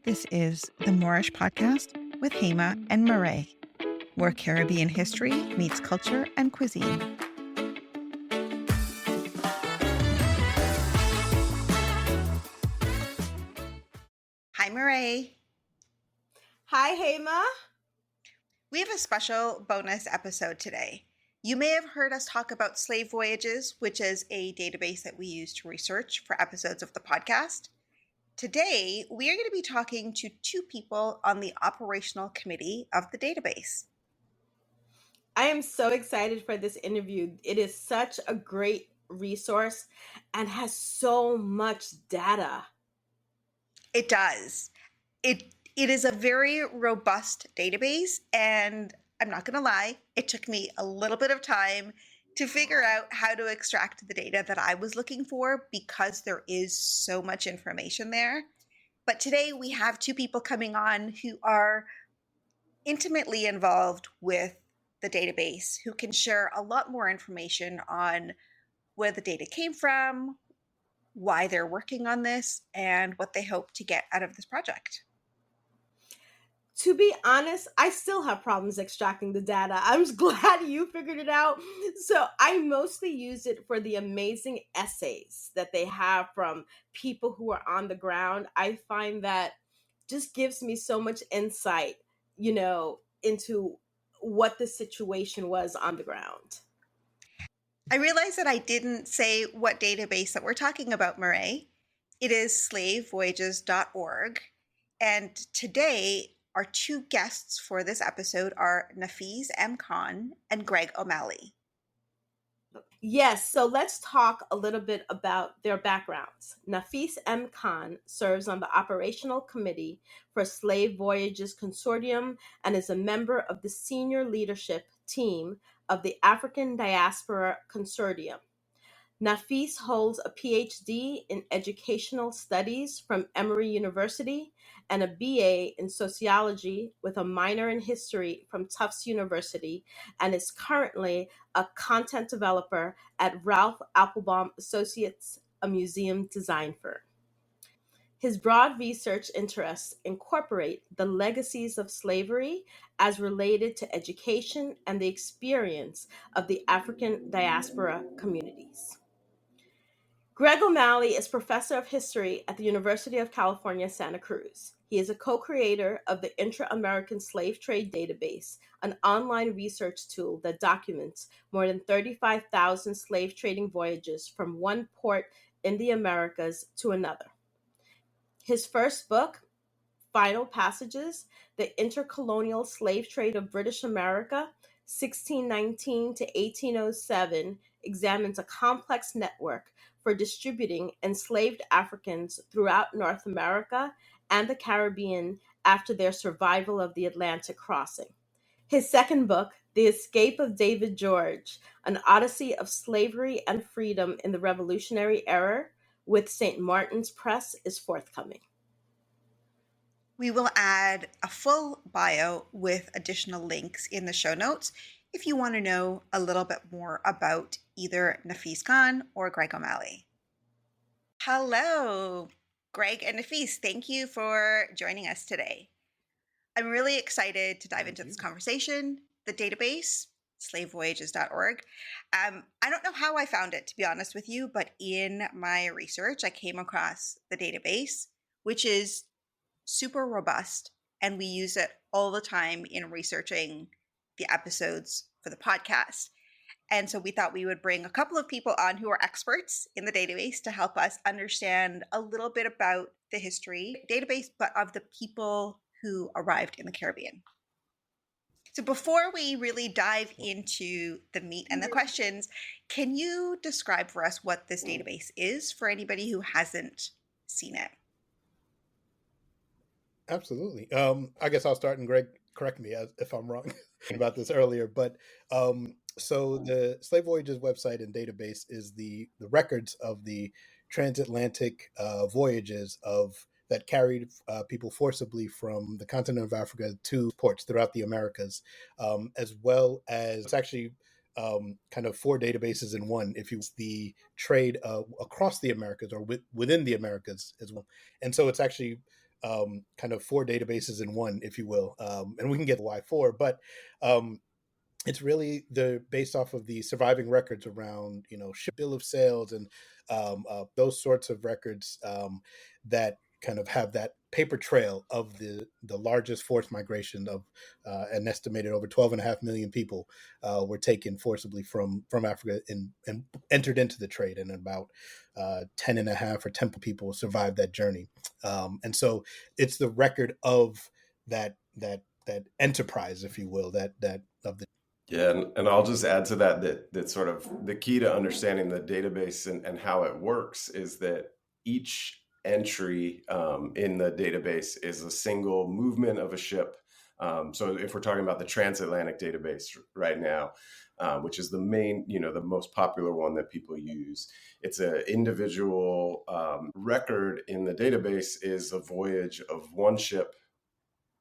This is the Moorish Podcast with Hema and Murray, where Caribbean history meets culture and cuisine. Hi, Murray. Hi, Hema. We have a special bonus episode today. You may have heard us talk about Slave Voyages, which is a database that we use to research for episodes of the podcast. Today, we are going to be talking to two people on the operational committee of the database. I am so excited for this interview. It is such a great resource and has so much data. It does. It is a very robust database, and I'm not going to lie, it took me a little bit of time to figure out how to extract the data that I was looking for because there is so much information there. But today we have two people coming on who are intimately involved with the database, who can share a lot more information on where the data came from, why they're working on this, and what they hope to get out of this project. To be honest, I still have problems extracting the data. I'm just glad you figured it out. So I mostly use it for the amazing essays that they have from people who are on the ground. I find that just gives me so much insight, into what the situation was on the ground. I realize that I didn't say what database that we're talking about, Murray. It is slavevoyages.org. And today, our two guests for this episode are Nafees M. Khan and Greg O'Malley. Yes, so let's talk a little bit about their backgrounds. Nafees M. Khan serves on the operational committee for Slave Voyages Consortium and is a member of the senior leadership team of the African Diaspora Consortium. Nafees holds a PhD in Educational Studies from Emory University and a BA in Sociology with a minor in History from Tufts University and is currently a content developer at Ralph Applebaum Associates, a museum design firm. His broad research interests incorporate the legacies of slavery as related to education and the experience of the African diaspora communities. Greg O'Malley is professor of history at the University of California, Santa Cruz. He is a co-creator of the Intra-American Slave Trade database, an online research tool that documents more than 35,000 slave trading voyages from one port in the Americas to another. His first book, Final Passages, The Intercolonial Slave Trade of British America, 1619 to 1807, examines a complex network for distributing enslaved Africans throughout North America and the Caribbean after their survival of the Atlantic crossing. His second book, The Escape of David George, An Odyssey of Slavery and Freedom in the Revolutionary Era, with St. Martin's Press, is forthcoming. We will add a full bio with additional links in the show notes if you want to know a little bit more about either Nafees Khan or Greg O'Malley. Hello, Greg and Nafees. Thank you for joining us today. I'm really excited to dive into this conversation, the database, slavevoyages.org. I don't know how I found it, to be honest with you, but in my research, I came across the database, which is super robust, and we use it all the time in researching the episodes for the podcast. And so we thought we would bring a couple of people on who are experts in the database to help us understand a little bit about the history database, but of the people who arrived in the Caribbean. So before we really dive into the meat and the questions, can you describe for us what this database is for anybody who hasn't seen it? Absolutely. I guess I'll start, and Greg, correct me if I'm wrong about this earlier. But so the Slave Voyages website and database is the records of the transatlantic voyages that carried people forcibly from the continent of Africa to ports throughout the Americas, as well as it's actually kind of four databases in one, if you the trade across the Americas or within the Americas as well. And so it's actually kind of 4 databases in one, if you will. And we can get why 4, but it's really based off of the surviving records around, ship bill of sales and those sorts of records that kind of have that paper trail of the largest forced migration of an estimated over 12.5 million people were taken forcibly from Africa and entered into the trade, and about 10.5 or 10 people survived that journey. And so it's the record of that enterprise, if you will, that of the. Yeah, and I'll just add to that sort of the key to understanding the database and how it works is that each entry in the database is a single movement of a ship. So if we're talking about the Transatlantic database right now, which is the main, the most popular one that people use, it's an individual record in the database is a voyage of one ship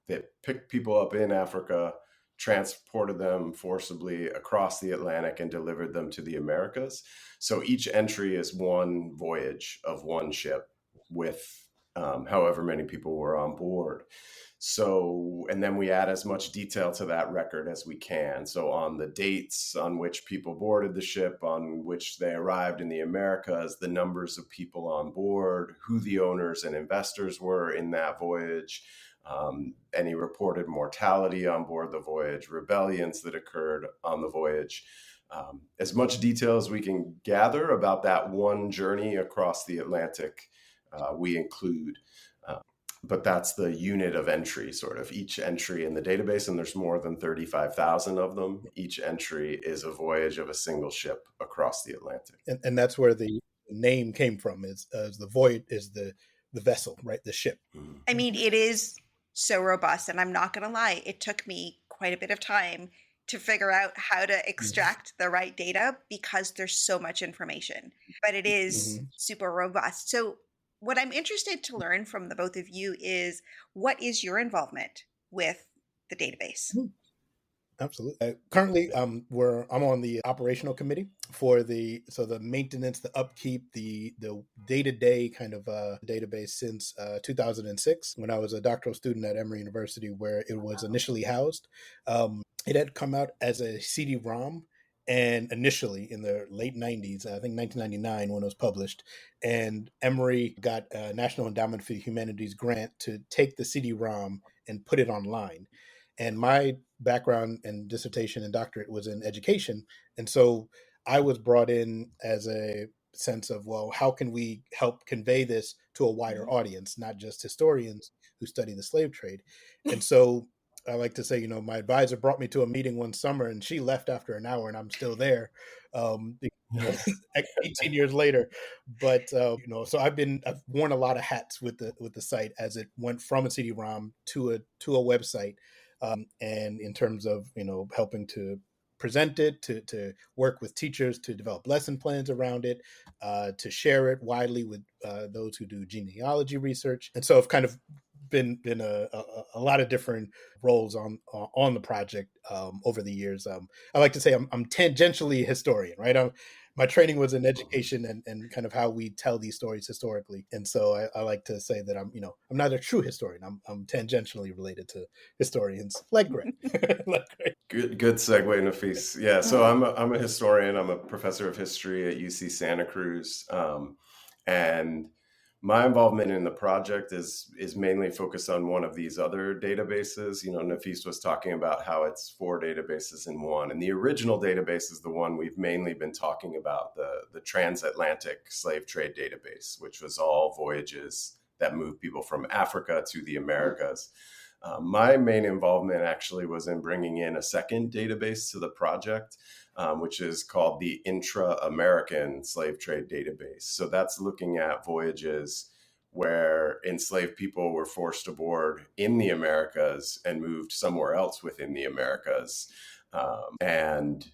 that picked people up in Africa, transported them forcibly across the Atlantic, and delivered them to the Americas. So each entry is one voyage of one ship with however many people were on board. So, and then we add as much detail to that record as we can. So on the dates on which people boarded the ship, on which they arrived in the Americas, the numbers of people on board, who the owners and investors were in that voyage, any reported mortality on board the voyage, rebellions that occurred on the voyage, as much detail as we can gather about that one journey across the Atlantic, we include. But that's the unit of entry, sort of each entry in the database, and there's more than 35,000 of them. Each entry is a voyage of a single ship across the Atlantic. And that's where the name came from, is the voyage is the vessel, right? The ship. I mean, it is so robust, and I'm not going to lie, it took me quite a bit of time to figure out how to extract the right data because there's so much information, but it is super robust. So what I'm interested to learn from the both of you is, what is your involvement with the database? Absolutely. Currently, I'm on the operational committee for the maintenance, the upkeep, the day-to-day kind of database since 2006, when I was a doctoral student at Emory University, where it was initially housed. It had come out as a CD ROM, and initially in the late 90s, I think 1999 when it was published, and Emory got a National Endowment for the Humanities grant to take the CD ROM and put it online. And my background and dissertation and doctorate was in education. And so I was brought in as a sense of, well, how can we help convey this to a wider audience, not just historians who study the slave trade? And so I like to say, my advisor brought me to a meeting one summer, and she left after an hour, and I'm still there, 18 years later. But so I've worn a lot of hats with the site as it went from a CD-ROM to a website, and in terms of helping to present it, to work with teachers to develop lesson plans around it, to share it widely with those who do genealogy research. And so I've kind of been a lot of different roles on the project over the years. I like to say I'm tangentially a historian, right? My training was in education and kind of how we tell these stories historically, and so I like to say that I'm not a true historian. I'm tangentially related to historians like Greg. Good segue, Nafees. Yeah, so I'm a historian. I'm a professor of history at UC Santa Cruz, and my involvement in the project is mainly focused on one of these other databases. Nafees was talking about how it's 4 databases in one, and the original database is the one we've mainly been talking about, the Transatlantic Slave Trade database, which was all voyages that moved people from Africa to the Americas. My main involvement actually was in bringing in a second database to the project, which is called the Intra-American Slave Trade database. So that's looking at voyages where enslaved people were forced aboard in the Americas and moved somewhere else within the Americas. And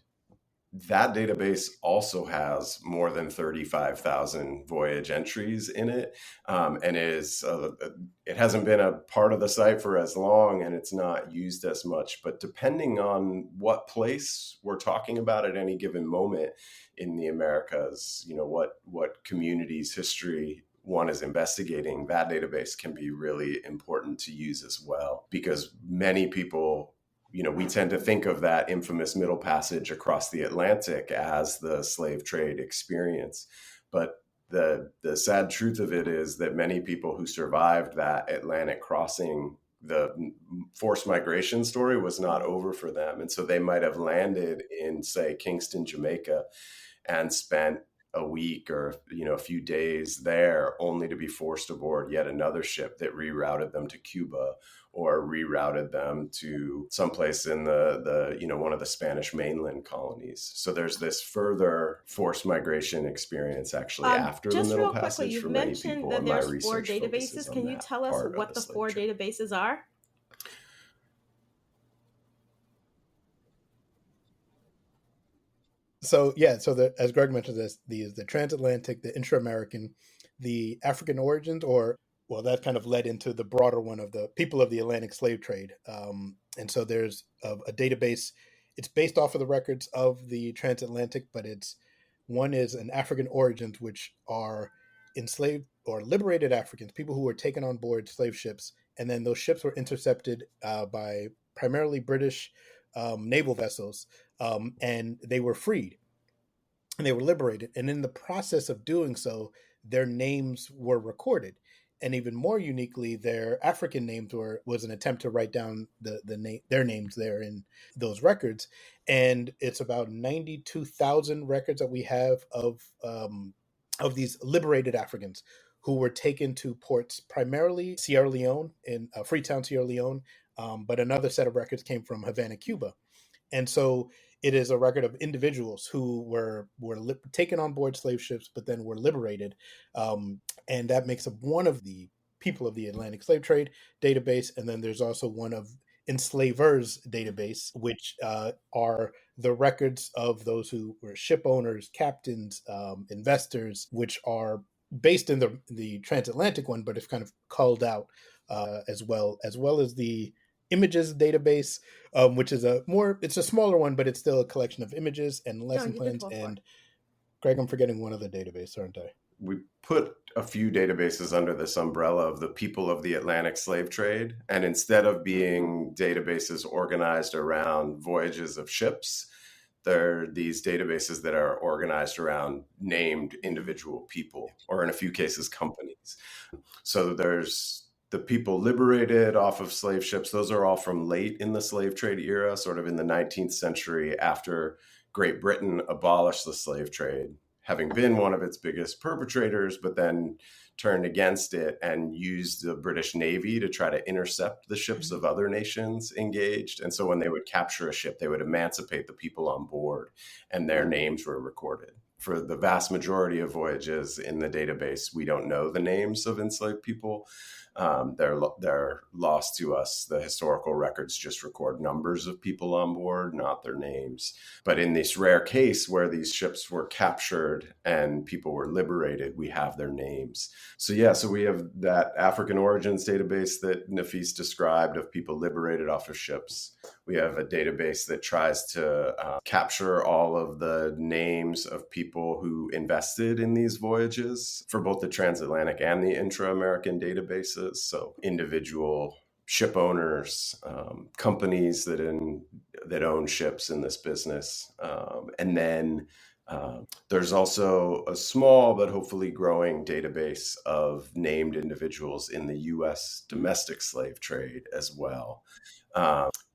that database also has more than 35,000 voyage entries in it, and it hasn't been a part of the site for as long, and it's not used as much. But depending on what place we're talking about at any given moment in the Americas, what community's history one is investigating, that database can be really important to use as well, because many people, we tend to think of that infamous Middle Passage across the Atlantic as the slave trade experience. But the sad truth of it is that many people who survived that Atlantic crossing, the forced migration story was not over for them. And so they might have landed in, say, Kingston, Jamaica, and spent a week or a few days there, only to be forced aboard yet another ship that rerouted them to Cuba or rerouted them to someplace in the one of the Spanish mainland colonies. So there's this further forced migration experience actually after the Middle Passage. You've for many mentioned people, that and my there's 4 research focuses databases. on Can you that tell us part of what the slave 4 trade. databases are? So as Greg mentioned, the transatlantic, the intra-American, the African origins, that kind of led into the broader one of the people of the Atlantic slave trade. And so there's a database. It's based off of the records of the transatlantic, but one is an African origins, which are enslaved or liberated Africans, people who were taken on board slave ships, and then those ships were intercepted by primarily British naval vessels, and they were freed and they were liberated. And in the process of doing so, their names were recorded. And even more uniquely, their African names was an attempt to write down their names there in those records. And it's about 92,000 records that we have of these liberated Africans who were taken to ports, primarily Sierra Leone, in Freetown, Sierra Leone, but another set of records came from Havana, Cuba. And so it is a record of individuals who were taken on board slave ships, but then were liberated. And that makes up one of the people of the Atlantic slave trade database. And then there's also one of enslavers database, which are the records of those who were ship owners, captains, investors, which are based in the transatlantic one, but it's kind of called out as well as the images database, which is it's a smaller one, but it's still a collection of images and lesson plans. And Greg, I'm forgetting one other database, aren't I? We put a few databases under this umbrella of the people of the Atlantic slave trade. And instead of being databases organized around voyages of ships, there are these databases that are organized around named individual people, or in a few cases, companies. So there's the people liberated off of slave ships. Those are all from late in the slave trade era, sort of in the 19th century, after Great Britain abolished the slave trade, having been one of its biggest perpetrators, but then turned against it and used the British Navy to try to intercept the ships of other nations engaged. And so when they would capture a ship, they would emancipate the people on board, and their names were recorded. For the vast majority of voyages in the database, we don't know the names of enslaved people. They're lost to us. The historical records just record numbers of people on board, not their names. But in this rare case where these ships were captured and people were liberated, we have their names. So we have that African origins database that Nafees described of people liberated off of ships. We have a database that tries to capture all of the names of people who invested in these voyages for both the transatlantic and the intra-American databases. So individual ship owners, companies that own ships in this business. And then there's also a small but hopefully growing database of named individuals in the U.S. domestic slave trade as well.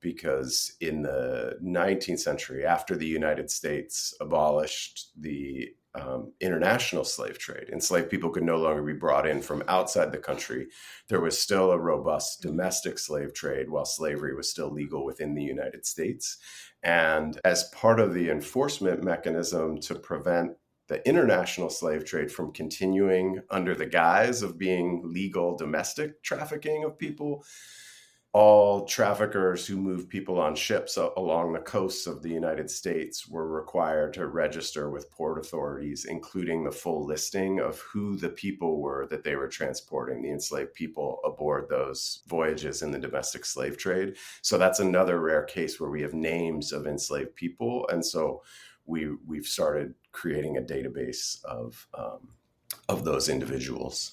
Because in the 19th century, after the United States abolished the international slave trade, enslaved people could no longer be brought in from outside the country. There was still a robust domestic slave trade while slavery was still legal within the United States. And as part of the enforcement mechanism to prevent the international slave trade from continuing under the guise of being legal domestic trafficking of people, all traffickers who move people on ships along the coasts of the United States were required to register with port authorities, including the full listing of who the people were that they were transporting, the enslaved people aboard those voyages in the domestic slave trade. So that's another rare case where we have names of enslaved people. And so we've started creating a database of of those individuals.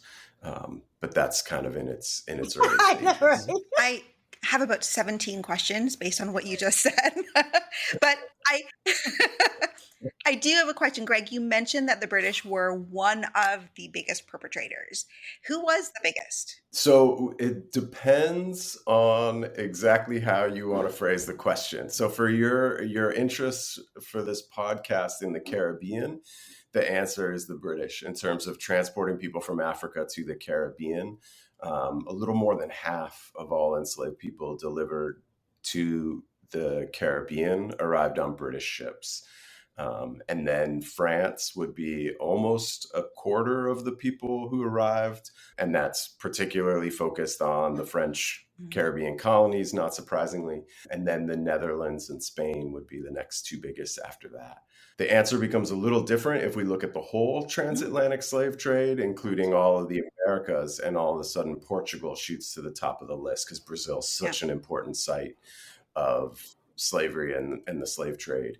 But that's kind of in its early I know, stages. right? I have about 17 questions based on what you just said. But I do have a question, Greg. You mentioned that the British were one of the biggest perpetrators. Who was the biggest? So it depends on exactly how you want to phrase the question. So for your interests for this podcast in the Caribbean, the answer is the British in terms of transporting people from Africa to the Caribbean. A little more than half of all enslaved people delivered to the Caribbean arrived on British ships. And then France would be almost a quarter of the people who arrived. And that's particularly focused on the French Caribbean colonies, not surprisingly. And then the Netherlands and Spain would be the next two biggest after that. The answer becomes a little different if we look at the whole transatlantic slave trade, including all of the Americas, and all of a sudden Portugal shoots to the top of the list because Brazil is such an important site of slavery and the slave trade.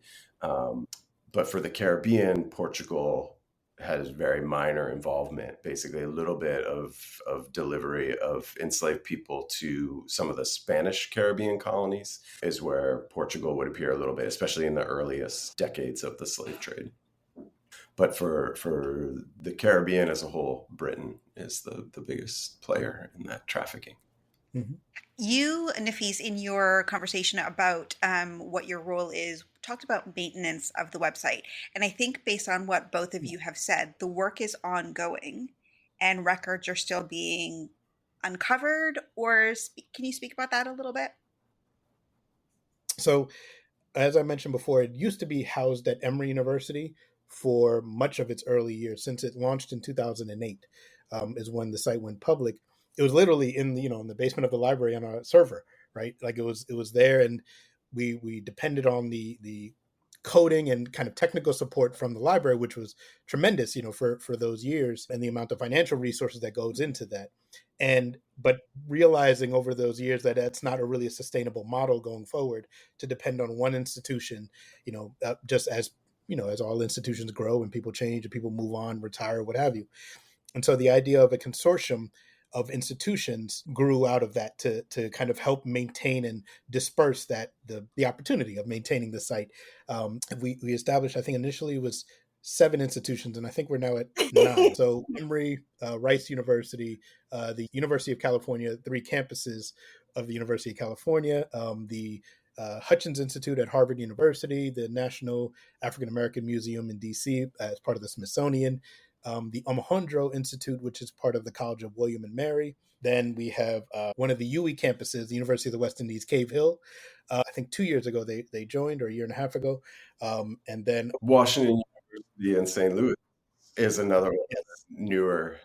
But for the Caribbean, Portugal has very minor involvement, basically a little bit of delivery of enslaved people to some of the Spanish Caribbean colonies is where Portugal would appear a little bit, especially in the earliest decades of the slave trade. But for the Caribbean as a whole, Britain is the biggest player in that trafficking. Mm-hmm. You, Nafees, in your conversation about what your role is, talked about maintenance of the website. And I think based on what both of you have said, the work is ongoing and records are still being uncovered. Or can you speak about that a little bit? So, as I mentioned before, it used to be housed at Emory University for much of its early years. Since it launched in 2008, is when the site went public. It was literally in the basement of the library on a server, right? Like it was there, and we depended on the coding and kind of technical support from the library, which was tremendous, for those years, and the amount of financial resources that goes into that. But realizing over those years that that's not a sustainable model going forward to depend on one institution, just as as all institutions grow and people change and people move on, retire, what have you. And so the idea of a consortium of institutions grew out of that to kind of help maintain and disperse the opportunity of maintaining the site. We established, I think initially it was 7 institutions, and I think we're now at 9. So Emory, Rice University, the University of California, 3 campuses of the University of California, the Hutchins Institute at Harvard University, the National African American Museum in DC as part of the Smithsonian, the Omohundro Institute, which is part of the College of William and Mary. Then we have one of the UE campuses, the University of the West Indies, Cave Hill. I think 2 years ago they joined, or a year and a half ago. And then Washington University in St. Louis is another one of the newer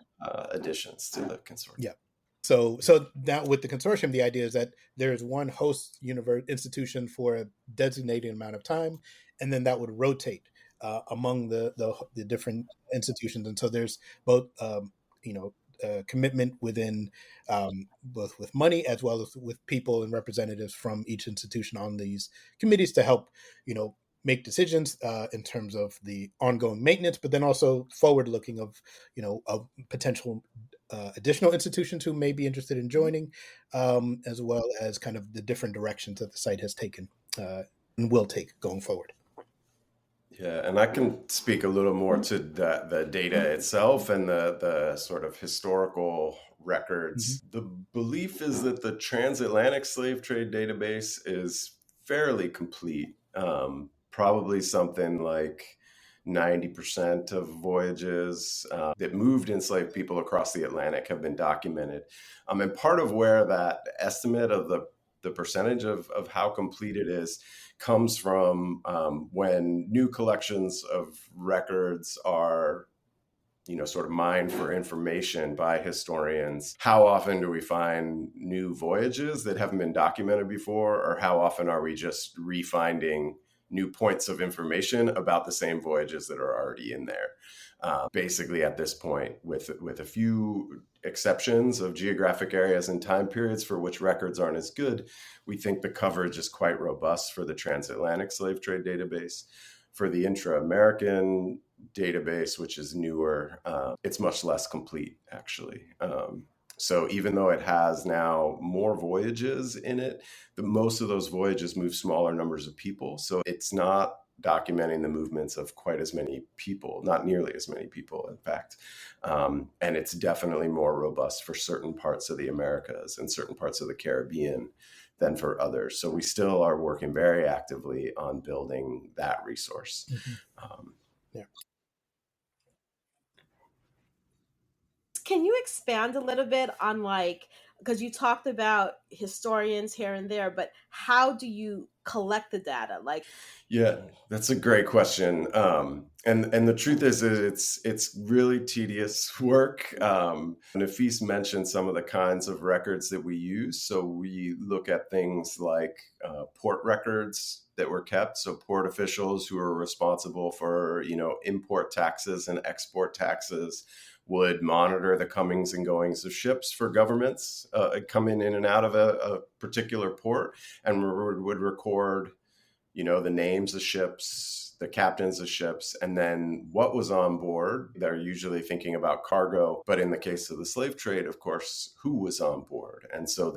additions to the consortium. Yeah. So now with the consortium, the idea is that there's one host institution for a designated amount of time, and then that would rotate among the different institutions. And so there's both commitment within both with money as well as with people and representatives from each institution on these committees to help make decisions in terms of the ongoing maintenance, but then also forward looking of potential additional institutions who may be interested in joining, as well as kind of the different directions that the site has taken and will take going forward. Yeah, and I can speak a little more to the data itself and the sort of historical records. Mm-hmm. The belief is that the Transatlantic Slave Trade database is fairly complete. Probably something like 90% of voyages that moved enslaved people across the Atlantic have been documented. And part of where that estimate of the percentage of how complete it is comes from when new collections of records are sort of mined for information by historians. How often do we find new voyages that haven't been documented before, or how often are we just refinding new points of information about the same voyages that are already in there? Basically, at this point, with a few exceptions of geographic areas and time periods for which records aren't as good, we think the coverage is quite robust for the Transatlantic Slave Trade database. For the intra-American database, which is newer, it's much less complete, actually. So even though it has now more voyages in it, most of those voyages move smaller numbers of people. So it's not documenting the movements of quite as many people, not nearly as many people, in fact. And it's definitely more robust for certain parts of the Americas and certain parts of the Caribbean than for others. So we still are working very actively on building that resource. Yeah. Can you expand a little bit on, like, because you talked about historians here and there, but how do you collect the data? Like, Yeah, that's a great question. And the truth is it's really tedious work. Nafees mentioned some of the kinds of records that we use. So we look at things like port records that were kept. So port officials who are responsible for, import taxes and export taxes would monitor the comings and goings of ships for governments coming in and out of a particular port, and would record the names of ships, the captains of ships, and then what was on board. They're usually thinking about cargo, but in the case of the slave trade, of course, who was on board. And so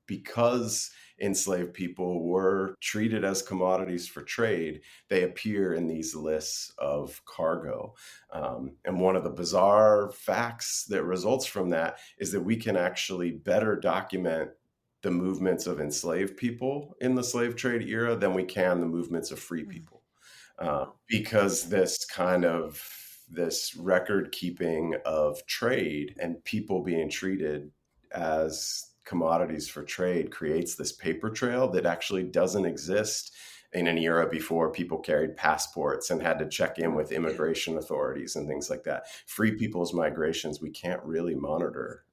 because enslaved people were treated as commodities for trade, they appear in these lists of cargo. And one of the bizarre facts that results from that is that we can actually better document the movements of enslaved people in the slave trade era than we can the movements of free people. Because this record keeping of trade and people being treated as commodities for trade creates this paper trail that actually doesn't exist in an era before people carried passports and had to check in with immigration authorities and things like that. Free people's migrations, we can't really monitor.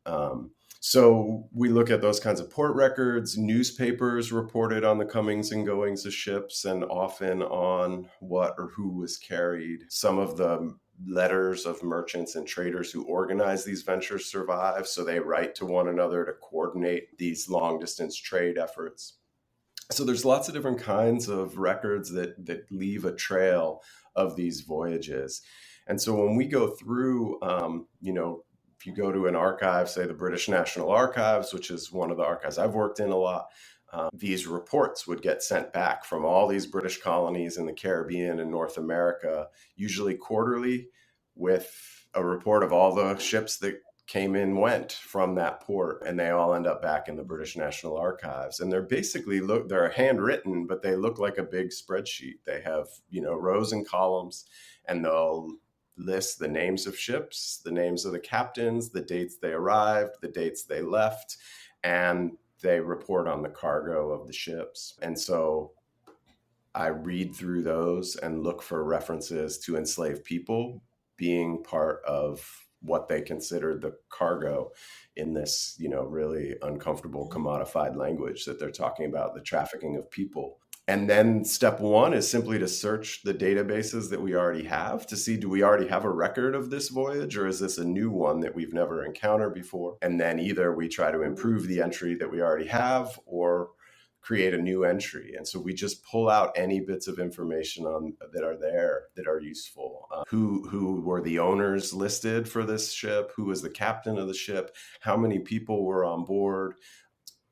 So we look at those kinds of port records. Newspapers reported on the comings and goings of ships and often on what or who was carried. Some of the letters of merchants and traders who organize these ventures survive. So they write to one another to coordinate these long distance trade efforts. So there's lots of different kinds of records that leave a trail of these voyages. And so when we go through, if you go to an archive, say the British National Archives, which is one of the archives I've worked in a lot, these reports would get sent back from all these British colonies in the Caribbean and North America, usually quarterly, with a report of all the ships that came in, went from that port, and they all end up back in the British National Archives. And they're they're handwritten, but they look like a big spreadsheet. They have, rows and columns, and they'll list the names of ships, the names of the captains, the dates they arrived, the dates they left, and they report on the cargo of the ships. And so I read through those and look for references to enslaved people being part of what they considered the cargo in this, really uncomfortable commodified language that they're talking about, the trafficking of people. And then step one is simply to search the databases that we already have to see, do we already have a record of this voyage, or is this a new one that we've never encountered before? And then either we try to improve the entry that we already have or create a new entry. And so we just pull out any bits of information that are there that are useful. Who were the owners listed for this ship? Who was the captain of the ship? How many people were on board?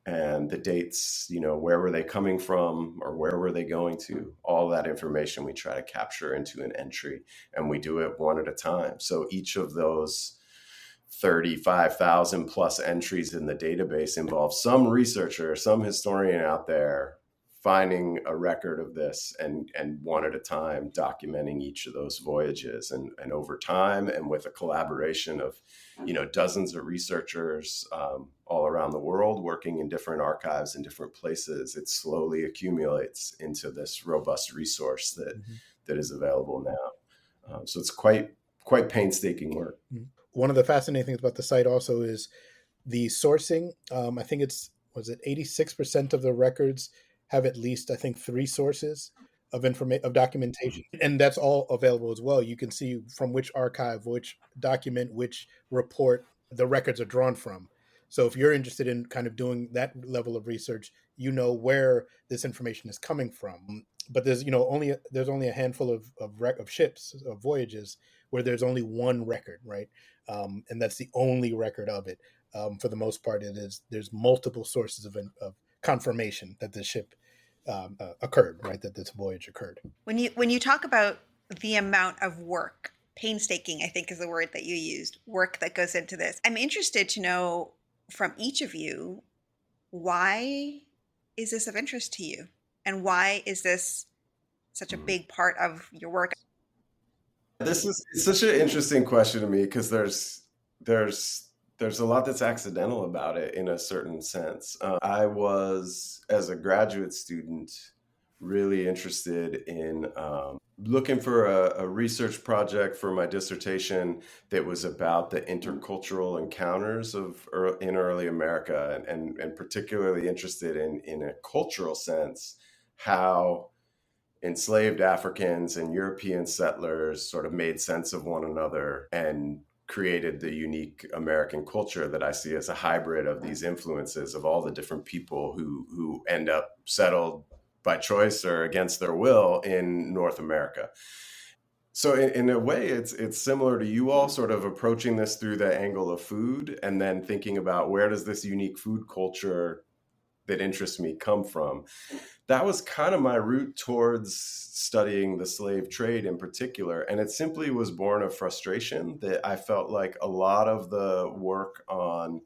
And the dates, where were they coming from or where were they going to? All that information we try to capture into an entry, and we do it one at a time. So each of those 35,000 plus entries in the database involves some researcher, some historian out there finding a record of this and one at a time documenting each of those voyages. And over time, and with a collaboration of dozens of researchers all around the world working in different archives in different places, it slowly accumulates into this robust resource that is available now. So it's quite painstaking work. One of the fascinating things about the site also is the sourcing. I think 86% of the records have at least, 3 sources of documentation, and that's all available as well. You can see from which archive, which document, which report the records are drawn from. So if you're interested in kind of doing that level of research, where this information is coming from. but there's only a handful of ships, of voyages, where there's only one record, right? And that's the only record of it. For the most part, there's multiple sources of confirmation that the ship occurred, right? That this voyage occurred. When you talk about the amount of work, painstaking, I think is the word that you used, work that goes into this, I'm interested to know from each of you, why is this of interest to you? And why is this such a big part of your work? This is such an interesting question to me, because there's a lot that's accidental about it in a certain sense. I was, as a graduate student, really interested in looking for a research project for my dissertation that was about the intercultural encounters in early America, and particularly interested in a cultural sense, how enslaved Africans and European settlers sort of made sense of one another and created the unique American culture that I see as a hybrid of these influences of all the different people who end up settled by choice or against their will in North America. So in a way, it's similar to you all sort of approaching this through the angle of food, and then thinking about, where does this unique food culture that interests me come from? That was kind of my route towards studying the slave trade in particular. And it simply was born of frustration that I felt like a lot of the work on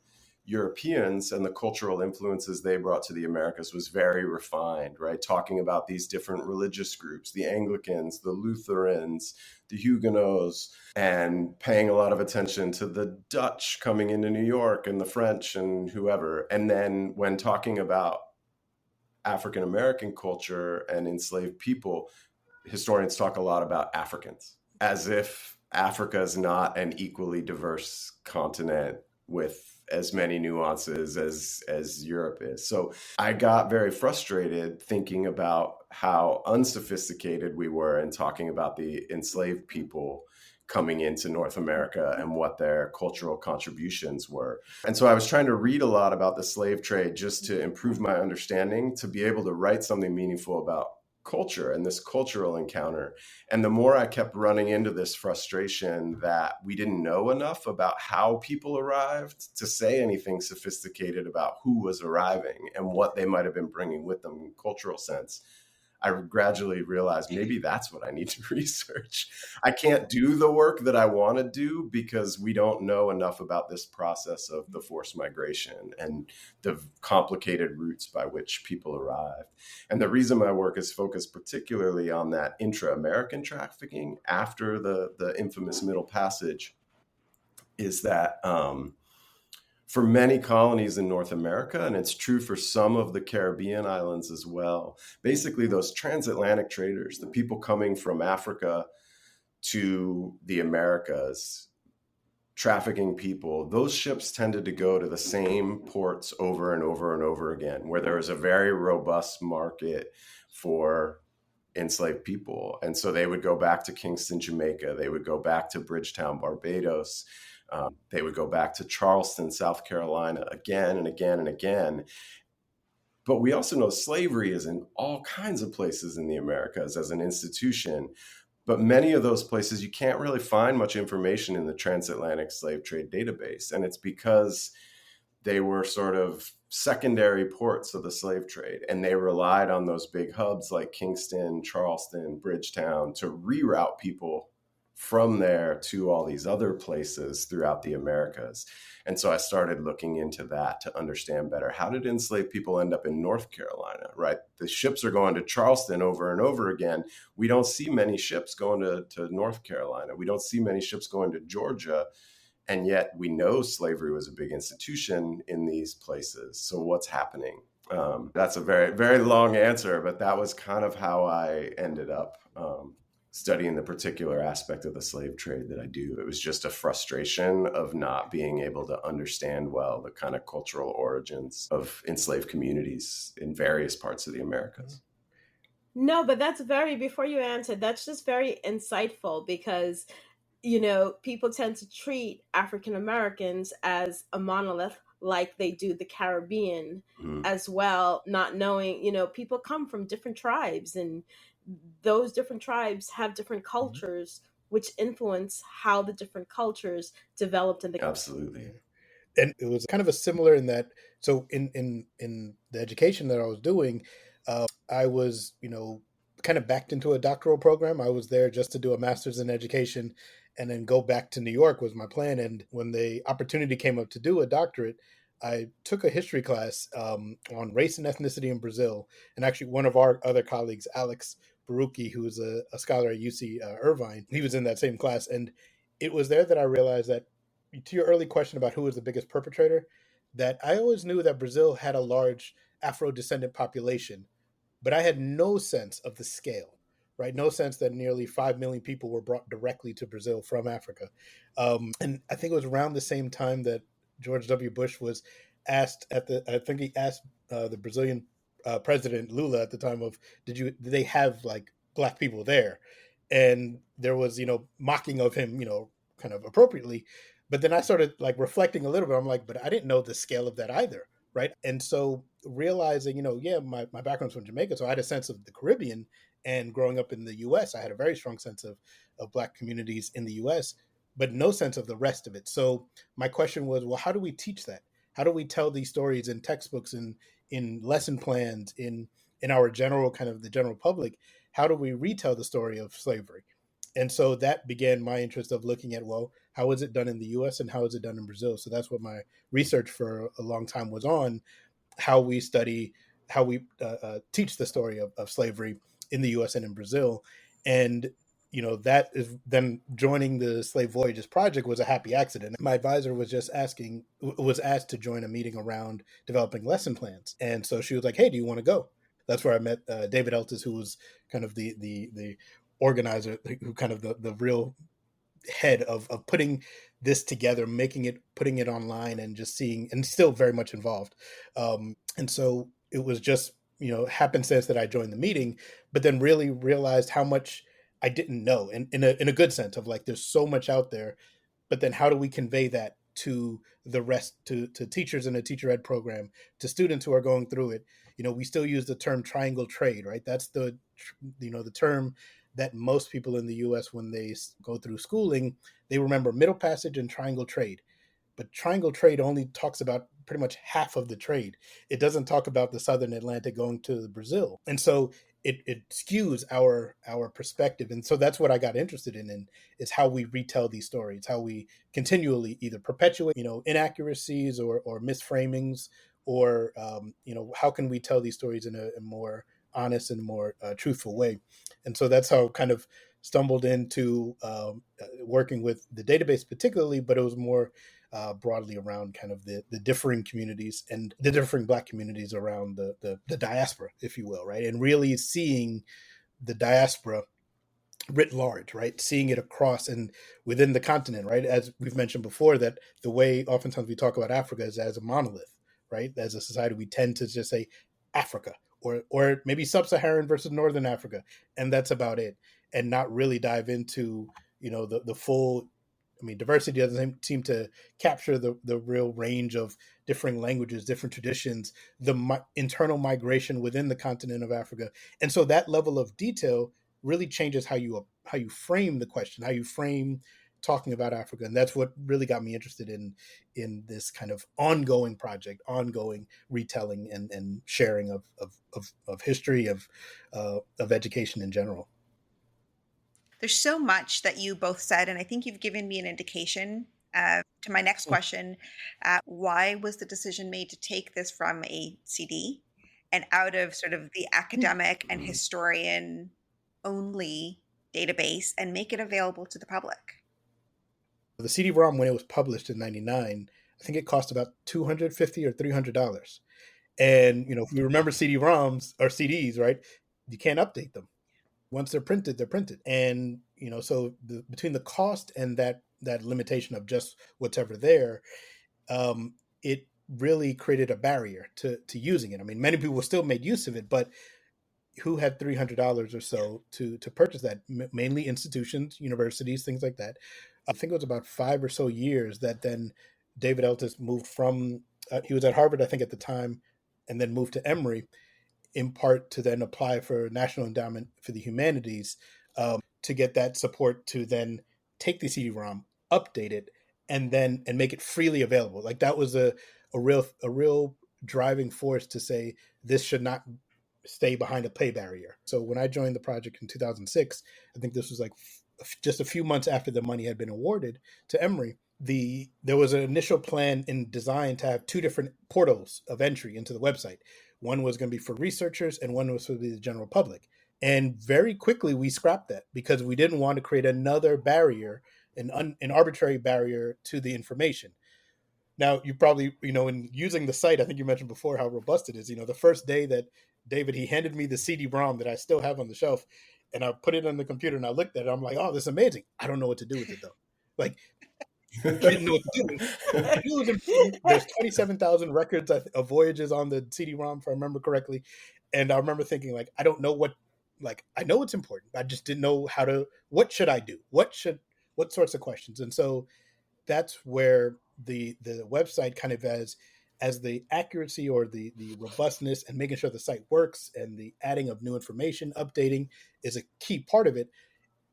Europeans and the cultural influences they brought to the Americas was very refined, right? Talking about these different religious groups, the Anglicans, the Lutherans, the Huguenots, and paying a lot of attention to the Dutch coming into New York and the French and whoever. And then when talking about African American culture and enslaved people, historians talk a lot about Africans, as if Africa is not an equally diverse continent with as many nuances as Europe is. So I got very frustrated thinking about how unsophisticated we were in talking about the enslaved people coming into North America and what their cultural contributions were. And so I was trying to read a lot about the slave trade just to improve my understanding, to be able to write something meaningful about culture and this cultural encounter. And the more I kept running into this frustration that we didn't know enough about how people arrived to say anything sophisticated about who was arriving and what they might have been bringing with them in a cultural sense, I gradually realized maybe that's what I need to research. I can't do the work that I want to do because we don't know enough about this process of the forced migration and the complicated routes by which people arrived. And the reason my work is focused particularly on that intra-American trafficking after the infamous Middle Passage is that for many colonies in North America, and it's true for some of the Caribbean islands as well, basically those transatlantic traders, the people coming from Africa to the Americas, trafficking people, those ships tended to go to the same ports over and over and over again, where there was a very robust market for enslaved people. And so they would go back to Kingston, Jamaica. They would go back to Bridgetown, Barbados. They would go back to Charleston, South Carolina, again and again and again. But we also know slavery is in all kinds of places in the Americas as an institution. But many of those places, you can't really find much information in the Transatlantic Slave Trade database. And it's because they were sort of secondary ports of the slave trade. And they relied on those big hubs like Kingston, Charleston, Bridgetown to reroute people from there to all these other places throughout the Americas. And so I started looking into that to understand better. How did enslaved people end up in North Carolina, right? The ships are going to Charleston over and over again. We don't see many ships going to North Carolina. We don't see many ships going to Georgia. And yet we know slavery was a big institution in these places. So what's happening? That's a very, very long answer, but that was kind of how I ended up studying the particular aspect of the slave trade that I do. It was just a frustration of not being able to understand well the kind of cultural origins of enslaved communities in various parts of the Americas. No, but before you answer, that's just very insightful because, people tend to treat African Americans as a monolith like they do the Caribbean as well, not knowing, people come from different tribes and those different tribes have different cultures, which influence how the different cultures developed in the Absolutely. And it was kind of a similar in that. So in the education that I was doing, I was, kind of backed into a doctoral program. I was there just to do a master's in education and then go back to New York was my plan. And when the opportunity came up to do a doctorate, I took a history class on race and ethnicity in Brazil. And actually, one of our other colleagues, Alex Baruki, who's a scholar at UC Irvine, he was in that same class. And it was there that I realized that, to your early question about who was the biggest perpetrator, that I always knew that Brazil had a large Afro descendant population, but I had no sense of the scale, right? No sense that nearly 5 million people were brought directly to Brazil from Africa. And I think it was around the same time that George W. Bush was asked I think he asked the Brazilian president Lula at the time of, did they have like black people there? And there was, mocking of him, kind of appropriately. But then I started like reflecting a little bit. I'm like, but I didn't know the scale of that either, right? And so realizing, yeah, my background's from Jamaica, so I had a sense of the Caribbean. And growing up in the U.S., I had a very strong sense of Black communities in the U.S., but no sense of the rest of it. So my question was, well, how do we teach that? How do we tell these stories in textbooks, in lesson plans, in our general kind of the general public? How do we retell the story of slavery? And so that began my interest of looking at, well, how is it done in the U.S. and how is it done in Brazil? So that's what my research for a long time was on, how we study, how we teach the story of slavery in the U.S. and in Brazil. And, that is then joining the Slave Voyages project was a happy accident. My advisor was asked to join a meeting around developing lesson plans. And so she was like, hey, do you want to go? That's where I met David Eltis, who was kind of the organizer, who kind of the real head of putting this together, putting it online, and just seeing, and still very much involved. And so it was just, happenstance that I joined the meeting, but then really realized how much I didn't know, and in a good sense of like, there's so much out there, but then how do we convey that to the rest, to teachers in a teacher ed program, to students who are going through it? We still use the term triangle trade, right? That's the term that most people in the US, when they go through schooling, they remember Middle Passage and triangle trade. But triangle trade only talks about pretty much half of the trade. It doesn't talk about the Southern Atlantic going to Brazil. And so it skews our perspective. And so that's what I got interested in is how we retell these stories, how we continually either perpetuate, inaccuracies or misframings, or, how can we tell these stories in a more honest and more truthful way. And so that's how kind of stumbled into working with the database particularly, but it was more broadly around kind of the differing communities and the differing Black communities around the diaspora, if you will, right? And really seeing the diaspora writ large, right? Seeing it across and within the continent, right? As we've mentioned before, that the way oftentimes we talk about Africa is as a monolith, right? As a society, we tend to just say Africa, or maybe sub-Saharan versus Northern Africa, and that's about it, and not really dive into, the full. I mean, diversity doesn't seem to capture the real range of differing languages, different traditions, the internal migration within the continent of Africa, and so that level of detail really changes how you frame the question, how you frame talking about Africa. And that's what really got me interested in this kind of ongoing project, ongoing retelling and sharing of history, of education in general. There's so much that you both said, and I think you've given me an indication to my next question. Why was the decision made to take this from a CD and out of sort of the academic and historian only database and make it available to the public? The CD ROM, when it was published in '99, I think it cost about $250 or $300. And if you remember CD ROMs or CDs, right? You can't update them. Once they're printed, they're printed. And so between the cost and that limitation of just whatever there, it really created a barrier to using it. I mean, many people still made use of it, but who had $300 or so to purchase that? Mainly institutions, universities, things like that. I think it was about 5 or so years that then David Eltis moved from. He was at Harvard, I think, at the time, and then moved to Emory. in part to then apply for National Endowment for the Humanities to get that support to then take the CD-ROM, update it, and make it freely available. Like that was a real driving force to say this should not stay behind a pay barrier. So when I joined the project in 2006, I think this was like just a few months after the money had been awarded to Emory. There was an initial plan in design to have two different portals of entry into the website. One was going to be for researchers and one was for the general public. And very quickly we scrapped that because we didn't want to create another barrier, an arbitrary barrier to the information. Now, you probably, in using the site, I think you mentioned before how robust it is. The first day that David, he handed me the CD-ROM that I still have on the shelf, and I put it on the computer and I looked at it. I'm like, oh, this is amazing. I don't know what to do with it though. Like, I didn't know what to do. I knew it was important. There's 27,000 records of voyages on the CD-ROM, if I remember correctly. And I remember thinking, like, I don't know I know it's important. I just didn't know what should I do? What sorts of questions? And so that's where the website kind of as the accuracy or the robustness and making sure the site works and the adding of new information, updating is a key part of it.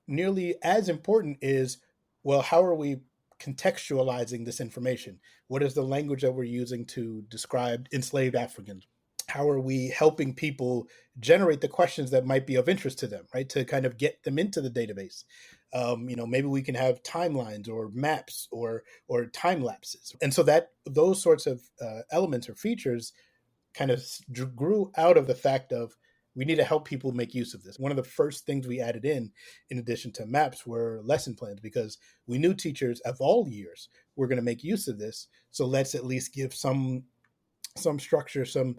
Nearly as important is, well, how are we contextualizing this information? What is the language that we're using to describe enslaved Africans? How are we helping people generate the questions that might be of interest to them, right? To kind of get them into the database. Maybe we can have timelines or maps or time lapses. And so that those sorts of elements or features kind of grew out of the fact of we need to help people make use of this. One of the first things we added in addition to maps, were lesson plans, because we knew teachers of all years were going to make use of this. So let's at least give some structure, even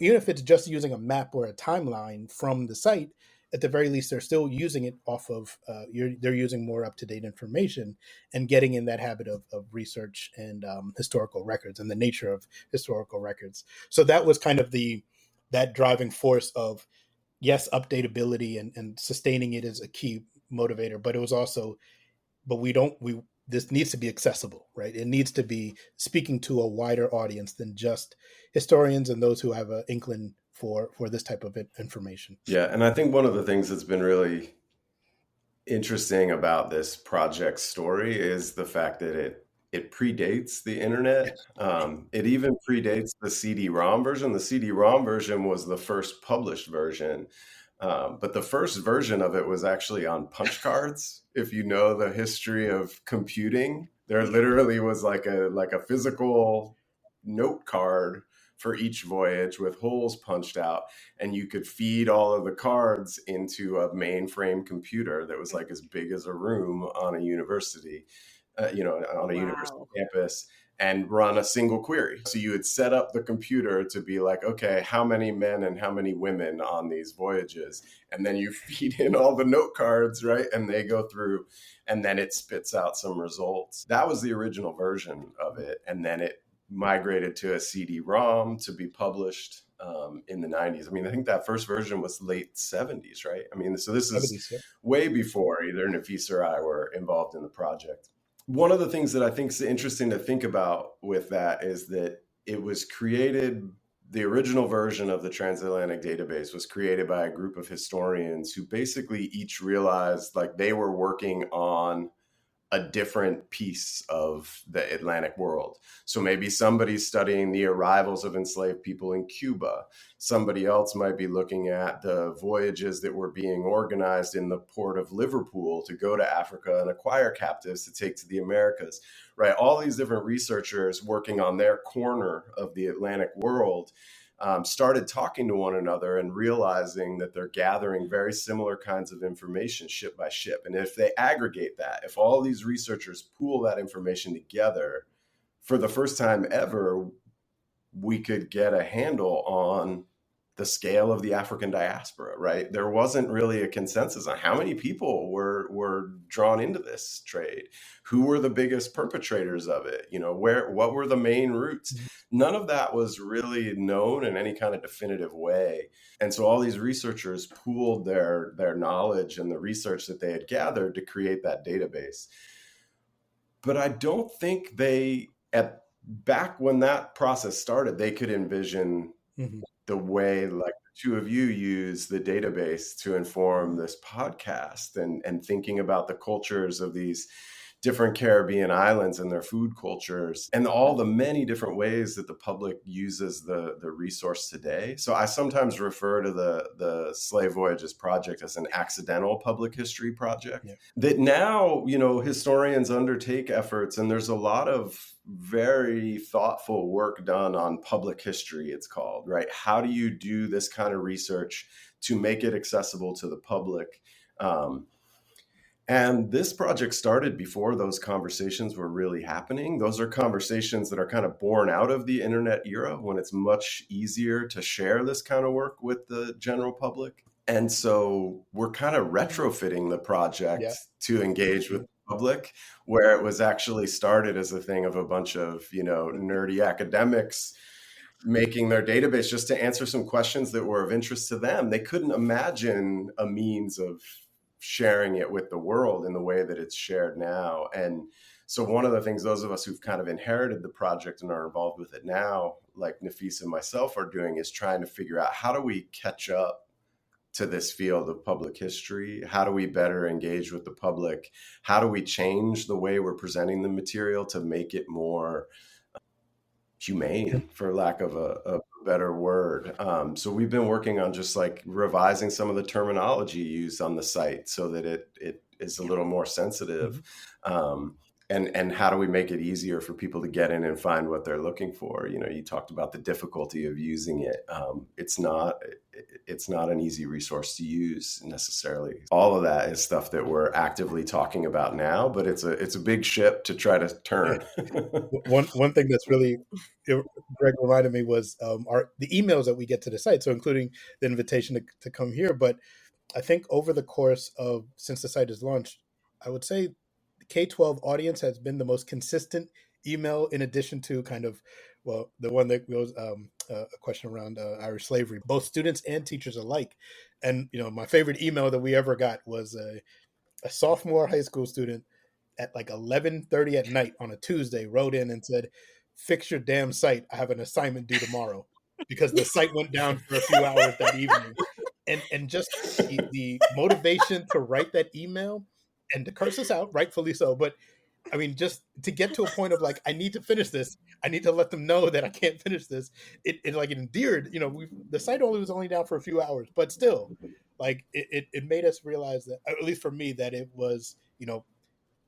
if it's just using a map or a timeline from the site, at the very least, they're still using it off of, they're using more up-to-date information and getting in that habit of research and historical records and the nature of historical records. So that was kind of that driving force of, yes, updatability and sustaining it is a key motivator, but it was also, this needs to be accessible, right? It needs to be speaking to a wider audience than just historians and those who have an inkling for this type of information. Yeah, and I think one of the things that's been really interesting about this project story is the fact that it predates the internet. It even predates the CD-ROM version. The CD-ROM version was the first published version. But the first version of it was actually on punch cards. If you know the history of computing, there literally was like a physical note card for each voyage with holes punched out, and you could feed all of the cards into a mainframe computer that was like as big as a room on a university, on a university campus, and run a single query. So you would set up the computer to be like, okay, how many men and how many women on these voyages? And then you feed in all the note cards, right? And they go through, and then it spits out some results. That was the original version of it. And then it migrated to a CD-ROM to be published in the 90s. I mean, I think that first version was late 70s, right? I mean, so this is way before either Nafees or I were involved in the project. One of the things that I think is interesting to think about with that is that it was created, the original version of the Transatlantic database was created by a group of historians who basically each realized like they were working on a different piece of the Atlantic world. So maybe somebody's studying the arrivals of enslaved people in Cuba. Somebody else might be looking at the voyages that were being organized in the port of Liverpool to go to Africa and acquire captives to take to the Americas, right? All these different researchers working on their corner of the Atlantic world started talking to one another and realizing that they're gathering very similar kinds of information ship by ship. And if they aggregate that, if all these researchers pool that information together, for the first time ever, we could get a handle on the scale of the African diaspora, right? There wasn't really a consensus on how many people were drawn into this trade, who were the biggest perpetrators of it, what were the main routes. None of that was really known in any kind of definitive way. And so all these researchers pooled their knowledge and the research that they had gathered to create that database. But I don't think back when that process started, they could envision the way like two of you use the database to inform this podcast and thinking about the cultures of these different Caribbean islands and their food cultures and all the many different ways that the public uses the resource today. So I sometimes refer to the Slave Voyages project as an accidental public history project. Yeah. That now, historians undertake efforts, and there's a lot of very thoughtful work done on public history, it's called, right? How do you do this kind of research to make it accessible to the public? And this project started before those conversations were really happening. Those are conversations that are kind of born out of the internet era, when it's much easier to share this kind of work with the general public. And so we're kind of retrofitting the project to engage with the public, where it was actually started as a thing of a bunch of, nerdy academics making their database just to answer some questions that were of interest to them. They couldn't imagine a means of sharing it with the world in the way that it's shared now. And so one of the things those of us who've kind of inherited the project and are involved with it now, like Nafees and myself are doing, is trying to figure out, how do we catch up to this field of public history? How do we better engage with the public? How do we change the way we're presenting the material to make it more humane, for lack of a better word? So we've been working on just like revising some of the terminology used on the site so that it is a little more sensitive. And how do we make it easier for people to get in and find what they're looking for? You talked about the difficulty of using it. It's not an easy resource to use necessarily. All of that is stuff that we're actively talking about now, but it's a big ship to try to turn. One thing that's really, Greg reminded me, was the emails that we get to the site. So including the invitation to come here. But I think over the course of, since the site is launched, I would say the K-12 audience has been the most consistent email, in addition to kind of, well, the one that goes a question around Irish slavery, both students and teachers alike. And, my favorite email that we ever got was a sophomore high school student at like 11:30 at night on a Tuesday wrote in and said, "Fix your damn site. I have an assignment due tomorrow," because the site went down for a few hours that evening. And just the motivation to write that email and to curse us out, rightfully so. But I mean, just to get to a point of like, I need to finish this. I need to let them know that I can't finish this. It endeared, the site was only down for a few hours, but still, like it made us realize that, at least for me, that it was,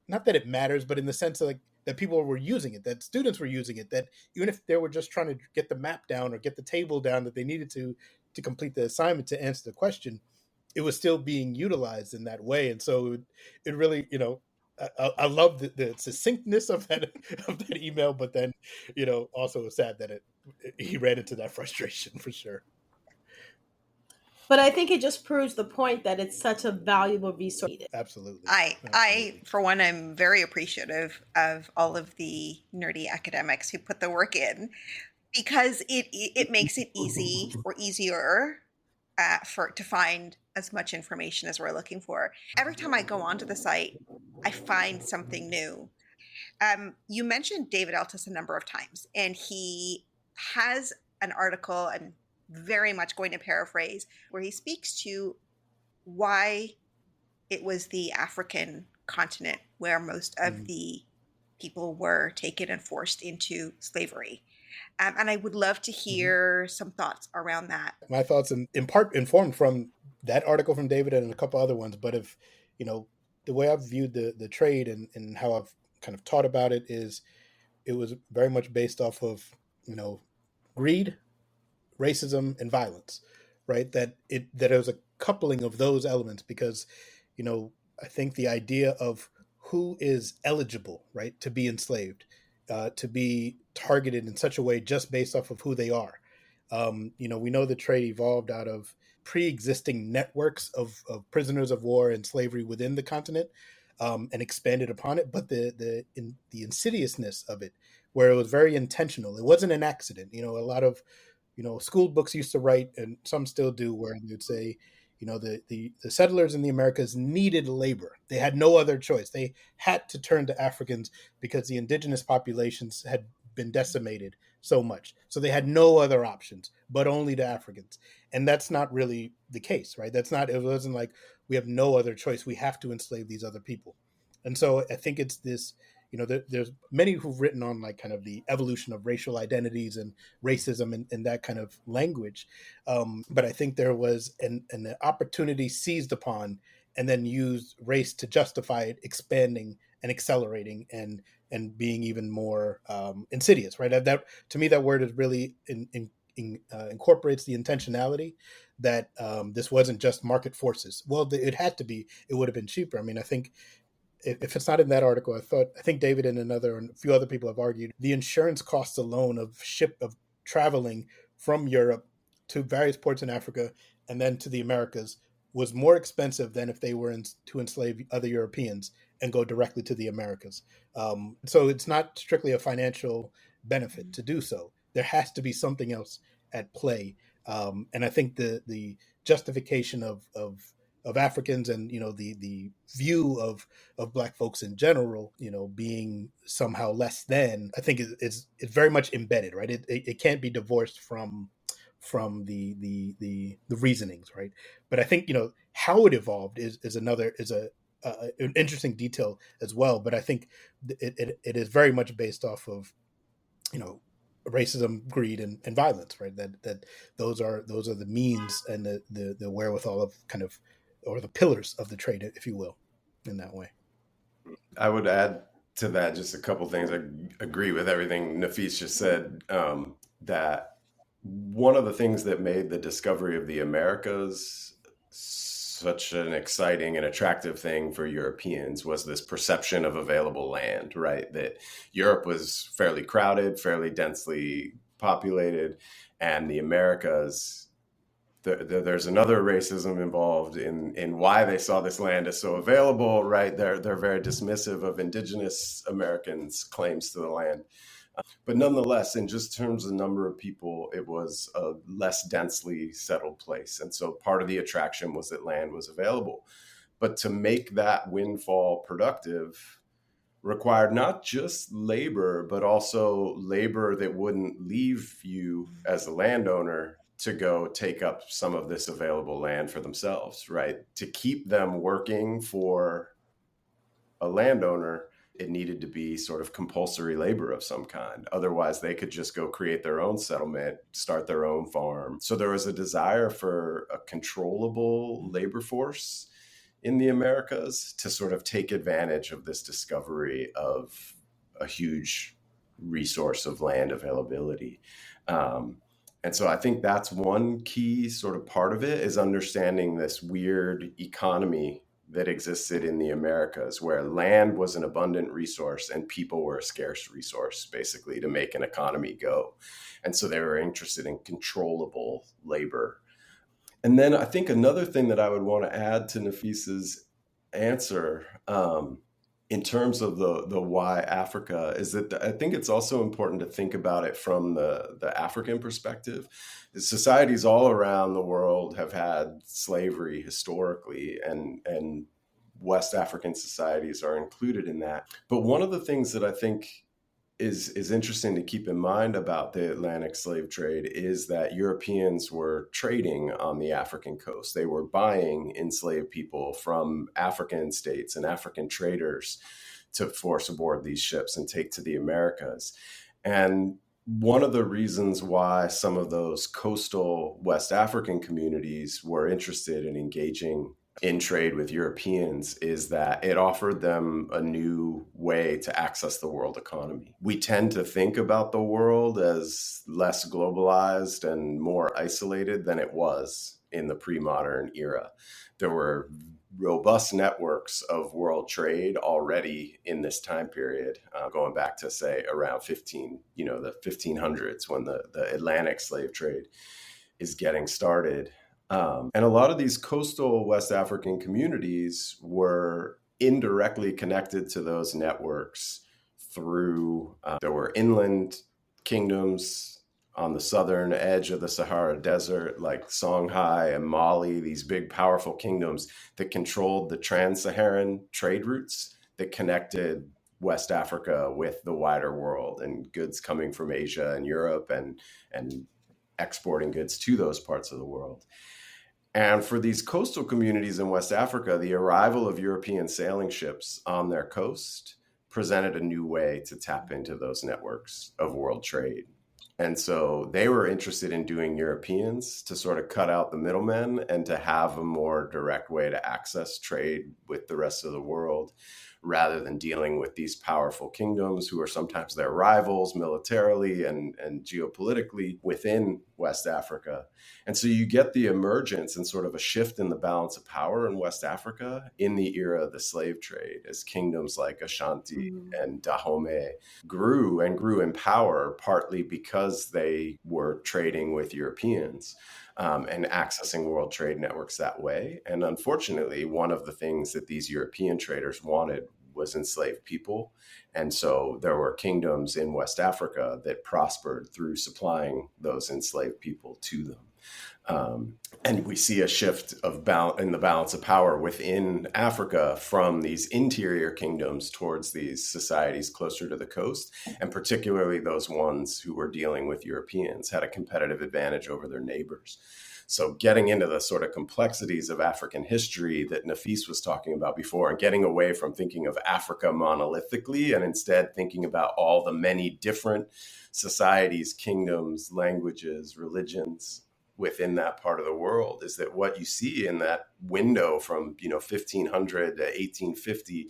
not that it matters, but in the sense of like that people were using it, that students were using it, that even if they were just trying to get the map down or get the table down that they needed to complete the assignment to answer the question, it was still being utilized in that way. And so it really, I love the succinctness of that email, but then, also sad that he ran into that frustration for sure. But I think it just proves the point that it's such a valuable resource. Absolutely. I, for one, I'm very appreciative of all of the nerdy academics who put the work in, because it makes it easy or easier to find as much information as we're looking for. Every time I go onto the site, I find something new. You mentioned David Eltis a number of times, and he has an article, I'm very much going to paraphrase, where he speaks to why it was the African continent where most of the people were taken and forced into slavery. And I would love to hear some thoughts around that. My thoughts, in part informed from that article from David and a couple other ones, but if, the way I've viewed the trade and how I've kind of taught about it is, it was very much based off of, greed, racism, and violence, right? That it was a coupling of those elements, because, I think the idea of who is eligible, right, to be enslaved, to be targeted in such a way just based off of who they are. We know the trade evolved out of pre-existing networks of prisoners of war and slavery within the continent, and expanded upon it. But the insidiousness of it, where it was very intentional, it wasn't an accident. A lot of school books used to write, and some still do, where they'd say, the settlers in the Americas needed labor. They had no other choice. They had to turn to Africans because the indigenous populations had been decimated so much. So they had no other options but only the Africans. And that's not really the case, right? It wasn't like we have no other choice. We have to enslave these other people. And so I think it's this, there's many who've written on like kind of the evolution of racial identities and racism and that kind of language. But I think there was an opportunity seized upon and then used race to justify it expanding and accelerating and being even more insidious, right? That to me, that word is really incorporates the intentionality that this wasn't just market forces. Well, it had to be. It would have been cheaper. I mean, I think if it's not in that article, I think David and a few other people have argued the insurance costs alone of traveling from Europe to various ports in Africa and then to the Americas was more expensive than if they were to enslave other Europeans and go directly to the Americas. So it's not strictly a financial benefit to do so. There has to be something else at play. And I think the justification of Africans and the view of Black folks in general, being somehow less than, I think it's very much embedded, right? It can't be divorced from the reasonings, right? But I think how it evolved is an interesting detail as well. But I think it is very much based off of racism, greed, and violence, right? That those are the means and the wherewithal of kind of, or the pillars of the trade, if you will, in that way. I would add to that just a couple things. I agree with everything Nafees just said, that one of the things that made the discovery of the Americas such an exciting and attractive thing for Europeans was this perception of available land, right? That Europe was fairly crowded, fairly densely populated, and the Americas, there's another racism involved in why they saw this land as so available, right? They're very dismissive of indigenous Americans' claims to the land. But nonetheless, in just terms of number of people, it was a less densely settled place. And so part of the attraction was that land was available. But to make that windfall productive required not just labor, but also labor that wouldn't leave you as a landowner to go take up some of this available land for themselves, right? To keep them working for a landowner, it needed to be sort of compulsory labor of some kind. Otherwise, they could just go create their own settlement, start their own farm. So there was a desire for a controllable labor force in the Americas to sort of take advantage of this discovery of a huge resource of land availability. And so I think that's one key sort of part of it, is understanding this weird economy that existed in the Americas, where land was an abundant resource and people were a scarce resource, basically, to make an economy go. And so they were interested in controllable labor. And then I think another thing that I would want to add to Nafees's answer, in terms of the why Africa, is that I think it's also important to think about it from the African perspective. Societies all around the world have had slavery historically, and West African societies are included in that. But one of the things that I think is interesting to keep in mind about the Atlantic slave trade is that Europeans were trading on the African coast. They were buying enslaved people from African states and African traders to force aboard these ships and take to the Americas. And one of the reasons why some of those coastal West African communities were interested in engaging in trade with Europeans is that it offered them a new way to access the world economy. We tend to think about the world as less globalized and more isolated than it was in the pre-modern era. There were robust networks of world trade already in this time period, going back to, say, around the 1500s, when the Atlantic slave trade is getting started. And a lot of these coastal West African communities were indirectly connected to those networks through, there were inland kingdoms on the southern edge of the Sahara Desert, like Songhai and Mali, these big, powerful kingdoms that controlled the trans-Saharan trade routes that connected West Africa with the wider world, and goods coming from Asia and Europe, and exporting goods to those parts of the world. And for these coastal communities in West Africa, the arrival of European sailing ships on their coast presented a new way to tap into those networks of world trade. And so they were interested in doing Europeans to sort of cut out the middlemen and to have a more direct way to access trade with the rest of the world, rather than dealing with these powerful kingdoms who are sometimes their rivals militarily and geopolitically within West Africa. And so you get the emergence and sort of a shift in the balance of power in West Africa in the era of the slave trade, as kingdoms like Ashanti and Dahomey grew in power, partly because they were trading with Europeans. And accessing world trade networks that way. And unfortunately, one of the things that these European traders wanted was enslaved people. And so there were kingdoms in West Africa that prospered through supplying those enslaved people to them. And we see a shift in the balance of power within Africa from these interior kingdoms towards these societies closer to the coast, and particularly those ones who were dealing with Europeans had a competitive advantage over their neighbors. So getting into the sort of complexities of African history that Nafees was talking about before, and getting away from thinking of Africa monolithically and instead thinking about all the many different societies, kingdoms, languages, religions within that part of the world, is that what you see in that window from 1500 to 1850,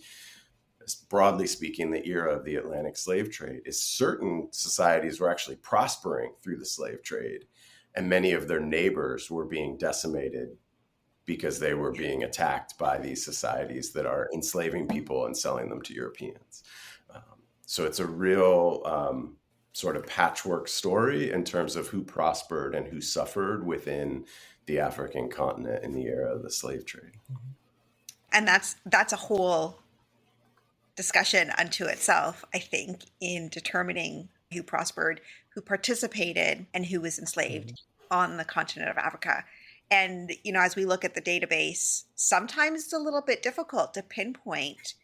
broadly speaking, the era of the Atlantic slave trade, is certain societies were actually prospering through the slave trade, and many of their neighbors were being decimated because they were being attacked by these societies that are enslaving people and selling them to Europeans. So it's a real sort of patchwork story in terms of who prospered and who suffered within the African continent in the era of the slave trade. And that's a whole discussion unto itself, I think, in determining who prospered, who participated, and who was enslaved on the continent of Africa. And, as we look at the database, sometimes it's a little bit difficult to pinpoint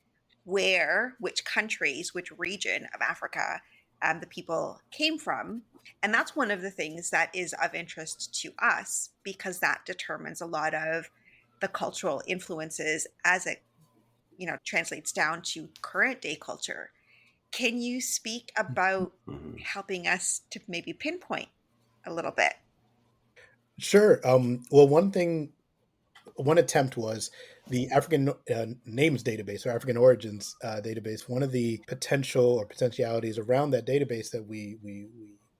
which countries, which region of Africa the people came from. And that's one of the things that is of interest to us, because that determines a lot of the cultural influences as it, translates down to current day culture. Can you speak about helping us to maybe pinpoint a little bit? Sure. Well, one attempt was the African names database, or African origins database. One of the potentialities around that database that we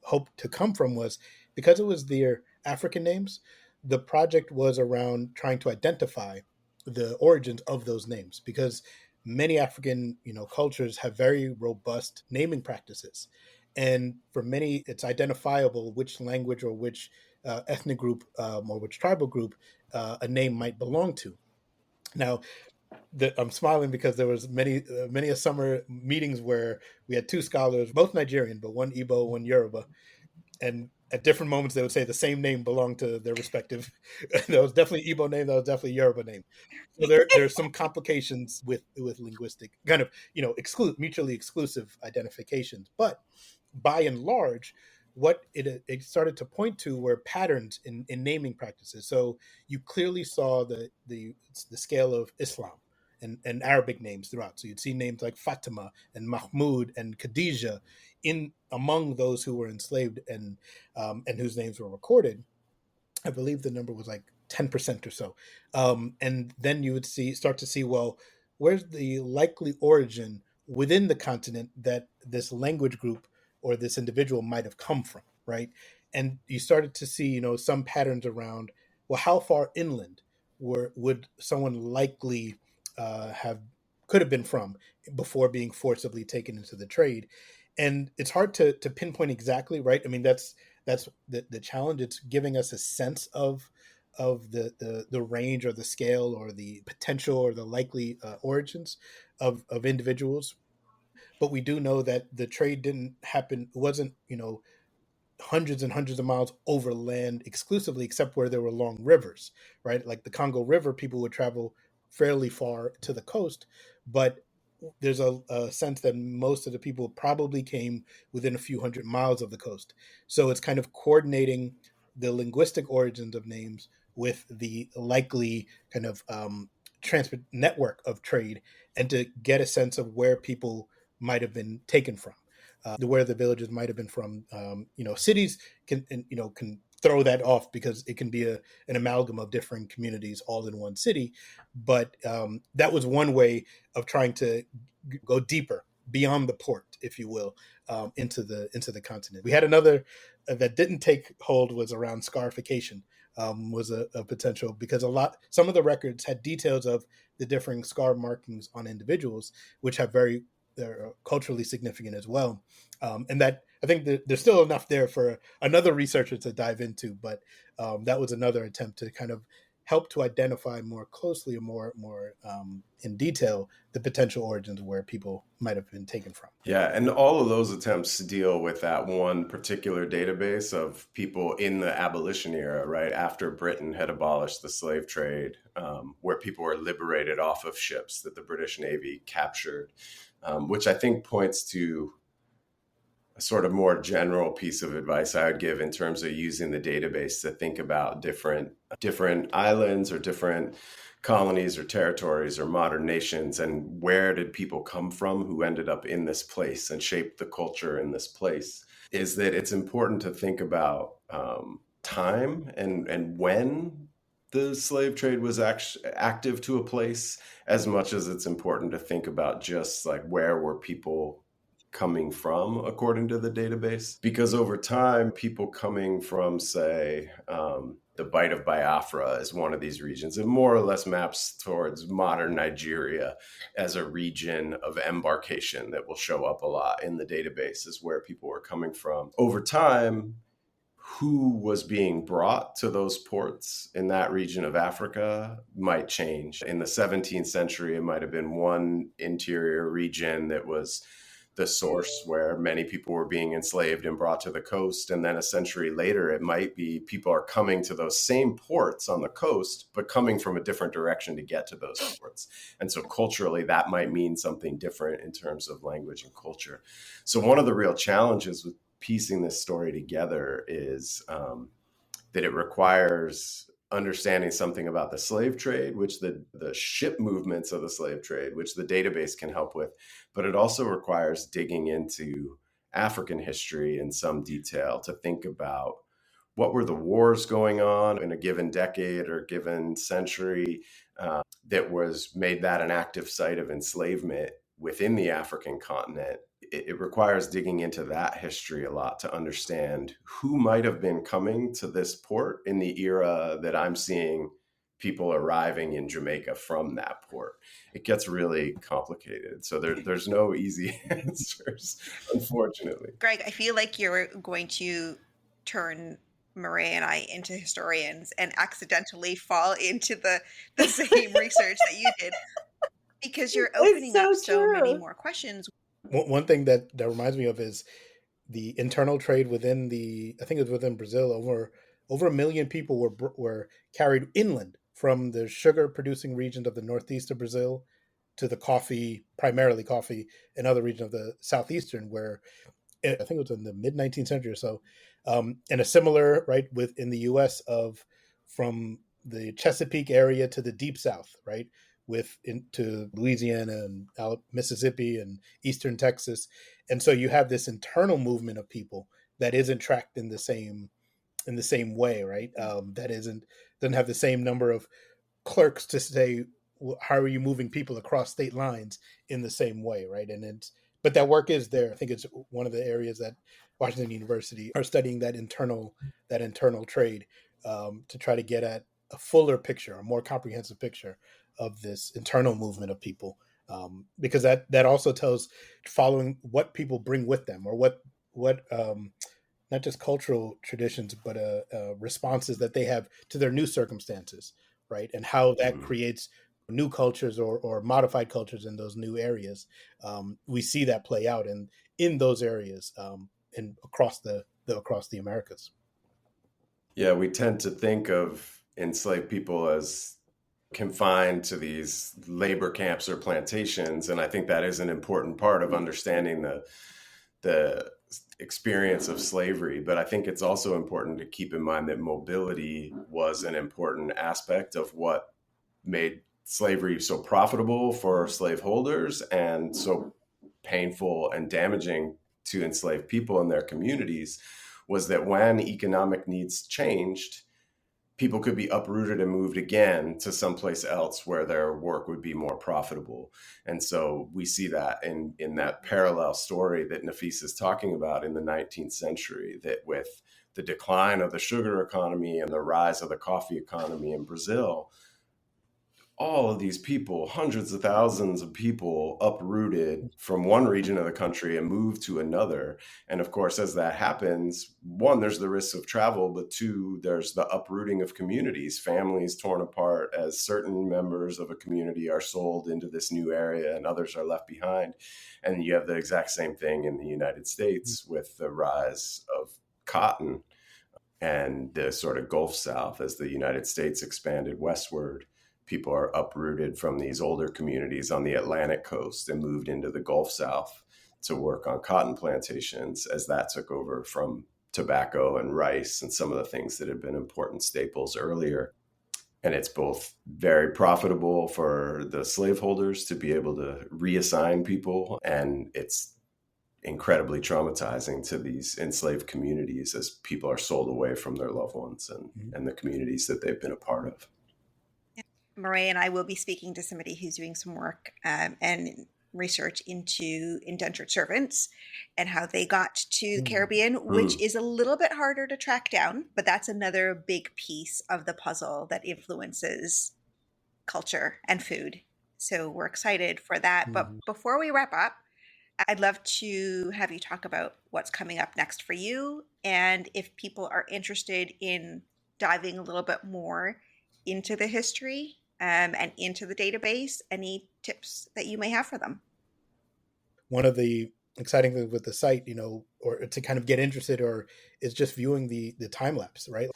hoped to come from was, because it was their African names, the project was around trying to identify the origins of those names, because many African cultures have very robust naming practices, and for many it's identifiable which language or which ethnic group or which tribal group a name might belong to. Now, I'm smiling because there was many a summer meetings where we had two scholars, both Nigerian, but one Igbo, one Yoruba, and at different moments they would say the same name belonged to their respective. That was definitely Igbo name. That was definitely Yoruba name. So there's some complications with linguistic kind of mutually exclusive identifications, but by and large, what it started to point to were patterns in naming practices. So you clearly saw the scale of Islam and Arabic names throughout. So you'd see names like Fatima and Mahmoud and Khadija in among those who were enslaved and whose names were recorded. I believe the number was like 10% or so. And then you would start to see, well, where's the likely origin within the continent that this language group or this individual might have come from, right? And you started to see, some patterns around, well, how far inland would someone likely could have been from before being forcibly taken into the trade. And it's hard to pinpoint exactly, right? I mean, that's the challenge. It's giving us a sense of the range or the scale or the potential or the likely origins of individuals. But we do know that the trade didn't happen. It wasn't, hundreds and hundreds of miles over land exclusively, except where there were long rivers, right? Like the Congo River, people would travel fairly far to the coast, but there's a sense that most of the people probably came within a few hundred miles of the coast. So it's kind of coordinating the linguistic origins of names with the likely kind of transport network of trade, and to get a sense of where people might have been taken from, where the villages might have been from. Cities can throw that off because it can be an amalgam of different communities all in one city. But that was one way of trying to go deeper beyond the port, if you will, into the continent. We had another that didn't take hold, was around scarification. Was a potential, because some of the records had details of the differing scar markings on individuals, which have they're culturally significant as well. And that, I think that there's still enough there for another researcher to dive into, but that was another attempt to kind of help to identify more closely or more in detail the potential origins of where people might have been taken from. Yeah, and all of those attempts deal with that one particular database of people in the abolition era, right after Britain had abolished the slave trade, where people were liberated off of ships that the British Navy captured, which I think points to a sort of more general piece of advice I would give in terms of using the database to think about different islands or different colonies or territories or modern nations, and where did people come from who ended up in this place and shaped the culture in this place, is that it's important to think about time and when the slave trade was active to a place, as much as it's important to think about just like where were people coming from according to the database. Because over time, people coming from, say, the Bight of Biafra is one of these regions. It more or less maps towards modern Nigeria as a region of embarkation that will show up a lot in the database, is where people were coming from. Over time, who was being brought to those ports in that region of Africa might change. In the 17th century, it might have been one interior region that was the source where many people were being enslaved and brought to the coast. And then a century later, it might be people are coming to those same ports on the coast, but coming from a different direction to get to those ports. And so culturally, that might mean something different in terms of language and culture. So one of the real challenges with piecing this story together is that it requires understanding something about the slave trade, which the ship movements of the slave trade, which the database can help with, but it also requires digging into African history in some detail to think about what were the wars going on in a given decade or given century that made that an active site of enslavement within the African continent. It requires digging into that history a lot to understand who might have been coming to this port in the era that I'm seeing people arriving in Jamaica from that port. It gets really complicated. So there's no easy answers, unfortunately. Greg, I feel like you're going to turn Murray and I into historians and accidentally fall into the same research that you did, because you're opening up so many more questions. One thing that reminds me of is the internal trade within I think it was within Brazil. Over 1 million people were carried inland from the sugar producing regions of the northeast of Brazil to the primarily coffee, and other regions of the southeastern, where I think it was in the mid 19th century or so. And a similar, right, in the U.S. from the Chesapeake area to the deep south, right, to Louisiana and Mississippi and eastern Texas. And so you have this internal movement of people that isn't tracked in the same way, right? That doesn't have the same number of clerks to say, how are you moving people across state lines in the same way, right? But that work is there. I think it's one of the areas that Washington University are studying, that internal trade, to try to get at a fuller picture, a more comprehensive picture of this internal movement of people, because that also tells, following what people bring with them, or what not just cultural traditions, but responses that they have to their new circumstances, right, and how that creates new cultures or modified cultures in those new areas. We see that play out in those areas, and across the Americas. Yeah, we tend to think of enslaved people as confined to these labor camps or plantations. And I think that is an important part of understanding the experience of slavery. But I think it's also important to keep in mind that mobility was an important aspect of what made slavery so profitable for slaveholders and so painful and damaging to enslaved people in their communities, was that when economic needs changed, people could be uprooted and moved again to someplace else where their work would be more profitable. And so we see that in that parallel story that Nafees is talking about in the 19th century, that with the decline of the sugar economy and the rise of the coffee economy in Brazil, all of these people, hundreds of thousands of people, uprooted from one region of the country and moved to another. And of course, as that happens, one, there's the risk of travel, but two, there's the uprooting of communities, families torn apart as certain members of a community are sold into this new area and others are left behind. And you have the exact same thing in the United States with the rise of cotton and the sort of Gulf South as the United States expanded westward. People are uprooted from these older communities on the Atlantic coast and moved into the Gulf South to work on cotton plantations as that took over from tobacco and rice and some of the things that had been important staples earlier. And it's both very profitable for the slaveholders to be able to reassign people, and it's incredibly traumatizing to these enslaved communities as people are sold away from their loved ones and the communities that they've been a part of. Murray and I will be speaking to somebody who's doing some work and research into indentured servants and how they got to the Caribbean, which is a little bit harder to track down, but that's another big piece of the puzzle that influences culture and food. So we're excited for that. But before we wrap up, I'd love to have you talk about what's coming up next for you. And if people are interested in diving a little bit more into the history and into the database, any tips that you may have for them? One of the exciting things with the site, or to kind of get interested, or is just viewing the time lapse, right?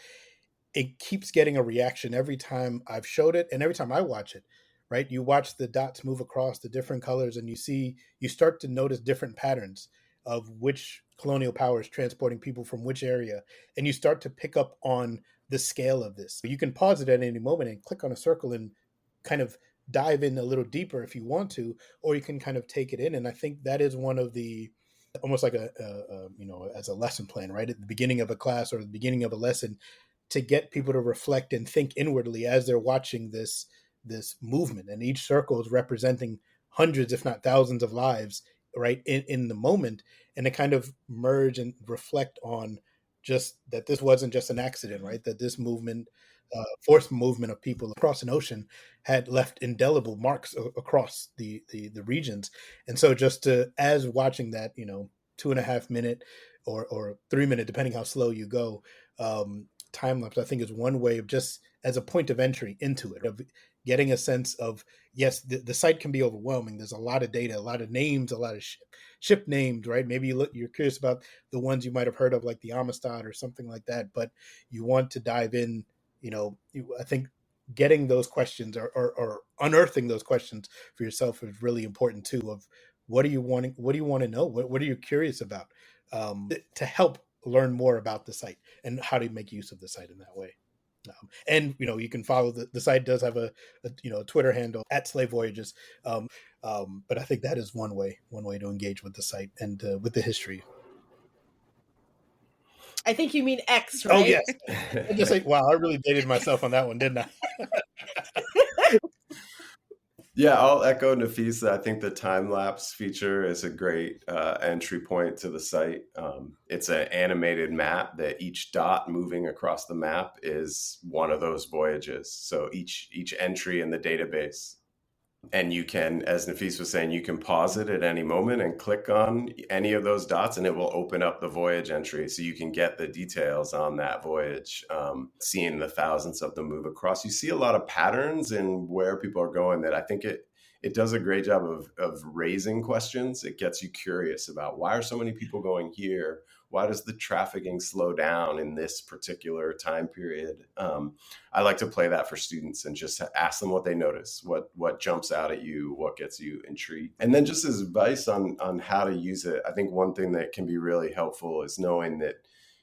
It keeps getting a reaction every time I've showed it and every time I watch it, right? You watch the dots move across the different colors and you start to notice different patterns of which colonial power is transporting people from which area. And you start to pick up on the scale of this. You can pause it at any moment and click on a circle and kind of dive in a little deeper if you want to, or you can kind of take it in. And I think that is one of the, almost like as a lesson plan, right? At the beginning of a class or the beginning of a lesson, to get people to reflect and think inwardly as they're watching this movement. And each circle is representing hundreds, if not thousands of lives, right, in the moment, and to kind of merge and reflect on just that this wasn't just an accident, right? That this movement, forced movement of people across an ocean had left indelible marks across the regions. And so just as watching that, 2.5 minute or 3 minute, depending how slow you go, time lapse, I think is one way of just as a point of entry into it, of getting a sense of, yes, the site can be overwhelming. There's a lot of data, a lot of names, a lot of ship names, right? Maybe you're curious about the ones you might have heard of, like the Amistad or something like that, but you want to dive in, I think getting those questions or unearthing those questions for yourself is really important too, of what do you want to know? What are you curious about, to help learn more about the site and how to make use of the site in that way. And you can follow the site does have a Twitter handle at Slave Voyages, but I think that is one way to engage with the site and with the history. I think you mean X, right? Oh yes. I just like, wow, I really dated myself on that one, didn't I? Yeah, I'll echo Nafees. I think the time lapse feature is a great entry point to the site. It's an animated map that each dot moving across the map is one of those voyages. So each entry in the database. And you can, as Nafees was saying, you can pause it at any moment and click on any of those dots and it will open up the voyage entry. So you can get the details on that voyage, seeing the thousands of them move across. You see a lot of patterns in where people are going that I think it does a great job of raising questions. It gets you curious about, why are so many people going here? Why does the trafficking slow down in this particular time period? I like to play that for students and just ask them what they notice, what jumps out at you, what gets you intrigued. And then just as advice on how to use it, I think one thing that can be really helpful is knowing that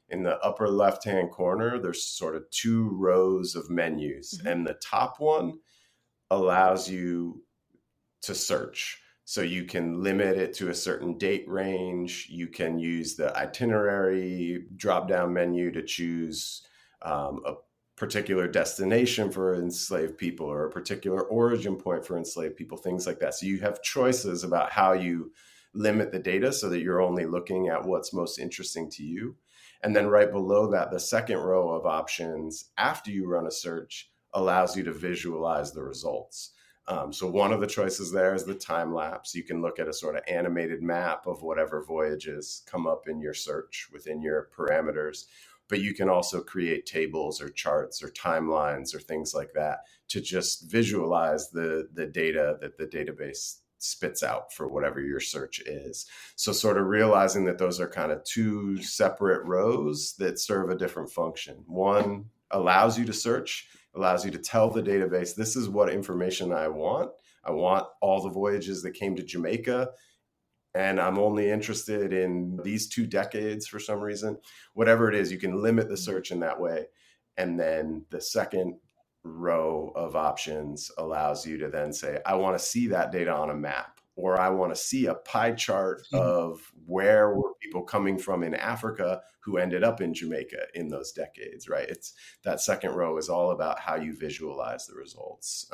in the upper left-hand corner, there's sort of 2 rows of menus. Mm-hmm. And the top one allows you to search. So you can limit it to a certain date range. You can use the itinerary drop-down menu to choose a particular destination for enslaved people or a particular origin point for enslaved people, things like that. So you have choices about how you limit the data so that you're only looking at what's most interesting to you. And then right below that, the second row of options after you run a search allows you to visualize the results. So one of the choices there is the time lapse. You can look at a sort of animated map of whatever voyages come up in your search within your parameters. But you can also create tables or charts or timelines or things like that to just visualize the data that the database spits out for whatever your search is. So sort of realizing that those are kind of 2 separate rows that serve a different function. One allows you to search, allows you to tell the database, this is what information I want. I want all the voyages that came to Jamaica, and I'm only interested in these 2 decades for some reason. Whatever it is, you can limit the search in that way. And then the second row of options allows you to then say, I want to see that data on a map, or I want to see a pie chart of where were people coming from in Africa who ended up in Jamaica in those decades, right? It's that second row is all about how you visualize the results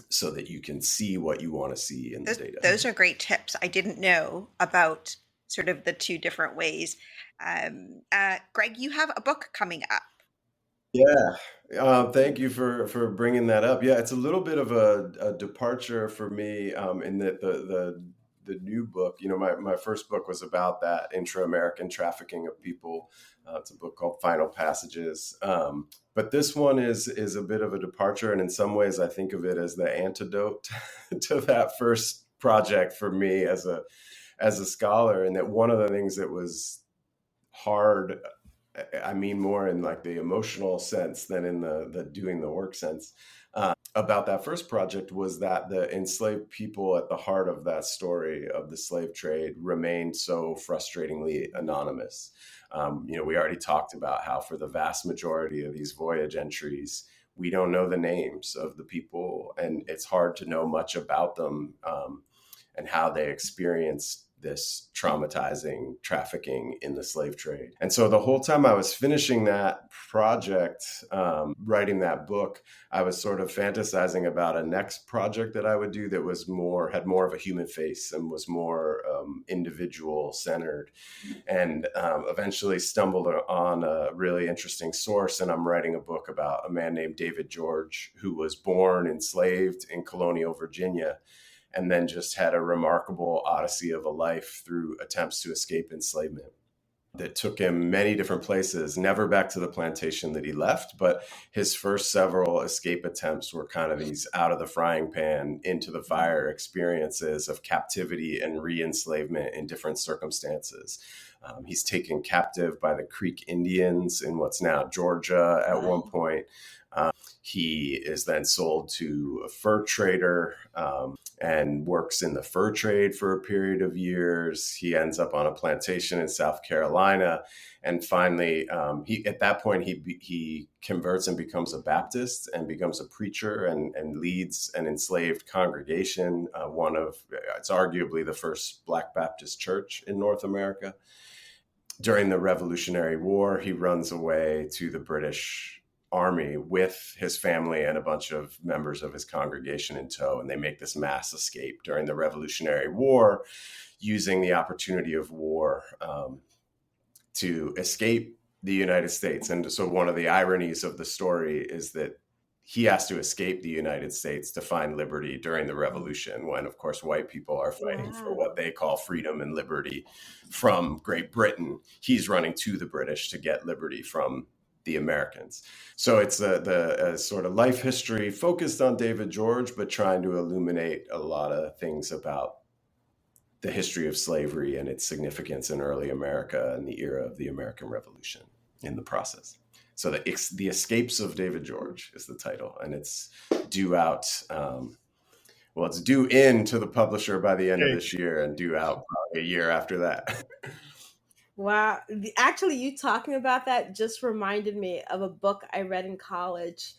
so that you can see what you want to see in the data. Those are great tips. I didn't know about sort of the 2 different ways. Greg, you have a book coming up. Yeah. Thank you for bringing that up. Yeah, it's a little bit of a departure for me in that the new book, my first book was about that intra-American trafficking of people. It's a book called Final Passages. But this one is a bit of a departure. And in some ways, I think of it as the antidote to that first project for me as a scholar. And that one of the things that was hard, I mean more in like the emotional sense than in the doing the work sense, about that first project was that the enslaved people at the heart of that story of the slave trade remained so frustratingly anonymous. We already talked about how for the vast majority of these voyage entries, we don't know the names of the people, and it's hard to know much about them and how they experienced this traumatizing trafficking in the slave trade. And so the whole time I was finishing that project, writing that book, I was sort of fantasizing about a next project that I would do that was had more of a human face and was more individual centered, and eventually stumbled on a really interesting source. And I'm writing a book about a man named David George, who was born enslaved in colonial Virginia, and then just had a remarkable odyssey of a life through attempts to escape enslavement that took him many different places, never back to the plantation that he left, but his first several escape attempts were kind of these out of the frying pan, into the fire experiences of captivity and re-enslavement in different circumstances. He's taken captive by the Creek Indians in what's now Georgia at one point. He is then sold to a fur trader and works in the fur trade for a period of years. He ends up on a plantation in South Carolina. And finally, at that point, he converts and becomes a Baptist and becomes a preacher and leads an enslaved congregation, it's arguably the first Black Baptist church in North America. During the Revolutionary War, he runs away to the British Army with his family and a bunch of members of his congregation in tow, and they make this mass escape during the Revolutionary War, using the opportunity of war to escape the United States. And so one of the ironies of the story is that he has to escape the United States to find liberty during the revolution, when, of course, white people are fighting for what they call freedom and liberty from Great Britain. He's running to the British to get liberty from the Americans. So it's the sort of life history focused on David George, but trying to illuminate a lot of things about the history of slavery and its significance in early America and the era of the American Revolution in the process. So the Escapes of David George is the title, and it's due out. It's due in to the publisher by the end of this year and due out probably a year after that. Wow. Actually, you talking about that just reminded me of a book I read in college.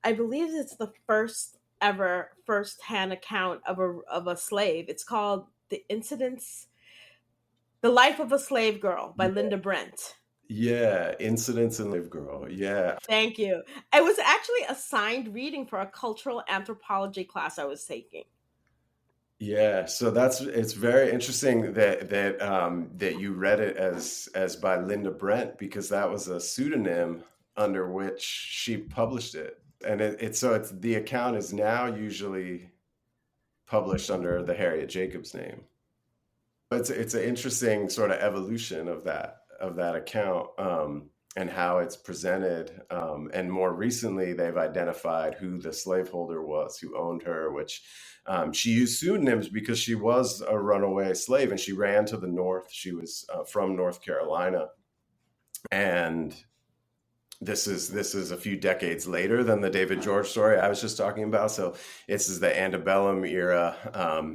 I believe it's the first ever first-hand account of a slave. It's called The Life of a Slave Girl by Linda Brent. Yeah, Incidents in Slave Girl. Yeah. Thank you. It was actually assigned reading for a cultural anthropology class I was taking. Yeah, so it's very interesting that you read it as by Linda Brent, because that was a pseudonym under which she published it, and it's the account is now usually published under the Harriet Jacobs name. It's an interesting sort of evolution of that account, and how it's presented. And more recently, they've identified who the slaveholder was who owned her, which she used pseudonyms because she was a runaway slave and she ran to the North. She was from North Carolina. And this is a few decades later than the David George story I was just talking about. So this is the antebellum era,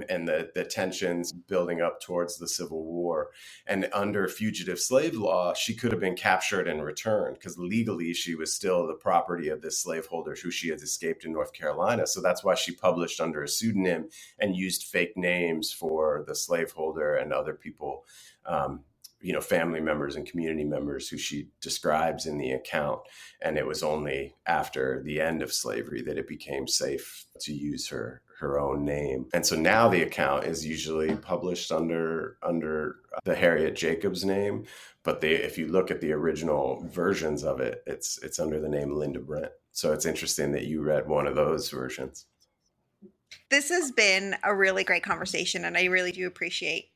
and the tensions building up towards the Civil War. And under fugitive slave law, she could have been captured and returned because legally she was still the property of this slaveholder who she had escaped in North Carolina. So that's why she published under a pseudonym and used fake names for the slaveholder and other people, family members and community members who she describes in the account. And it was only after the end of slavery that it became safe to use her own name. And so now the account is usually published under the Harriet Jacobs name. But if you look at the original versions of it, it's under the name Linda Brent. So it's interesting that you read one of those versions. This has been a really great conversation, and I really do appreciate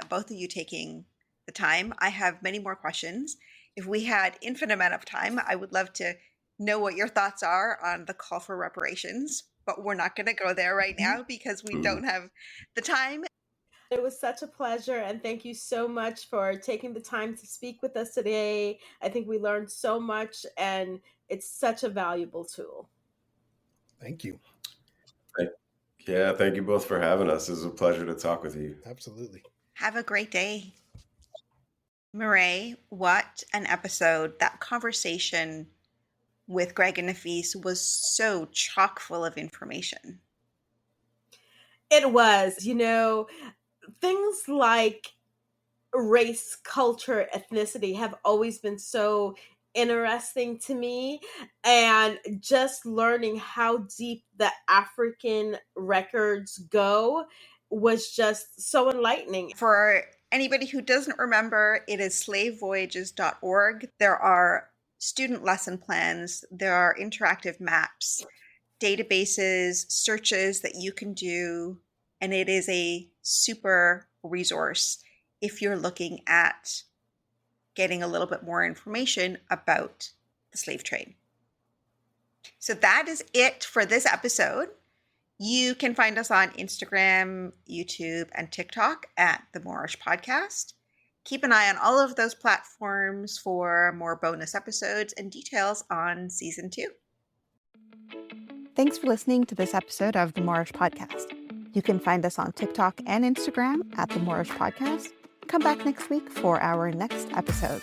both of you taking the time. I have many more questions. If we had infinite amount of time, I would love to know what your thoughts are on the call for reparations, but we're not going to go there right now because we don't have the time. It was such a pleasure, and thank you so much for taking the time to speak with us today. I think we learned so much, and it's such a valuable tool. Thank you. Yeah, thank you both for having us. It was a pleasure to talk with you. Absolutely. Have a great day. Mireille, what an episode. That conversation with Greg and Nafees was so chock full of information. It was, things like race, culture, ethnicity have always been so interesting to me, and just learning how deep the African records go was just so enlightening. For anybody who doesn't remember, it is slavevoyages.org. There are student lesson plans, there are interactive maps, databases, searches that you can do, and it is a super resource if you're looking at getting a little bit more information about the slave trade. So that is it for this episode. You can find us on Instagram, YouTube, and TikTok at The Moorish Podcast. Keep an eye on all of those platforms for more bonus episodes and details on Season 2. Thanks for listening to this episode of The Moorish Podcast. You can find us on TikTok and Instagram at The Moorish Podcast. Come back next week for our next episode.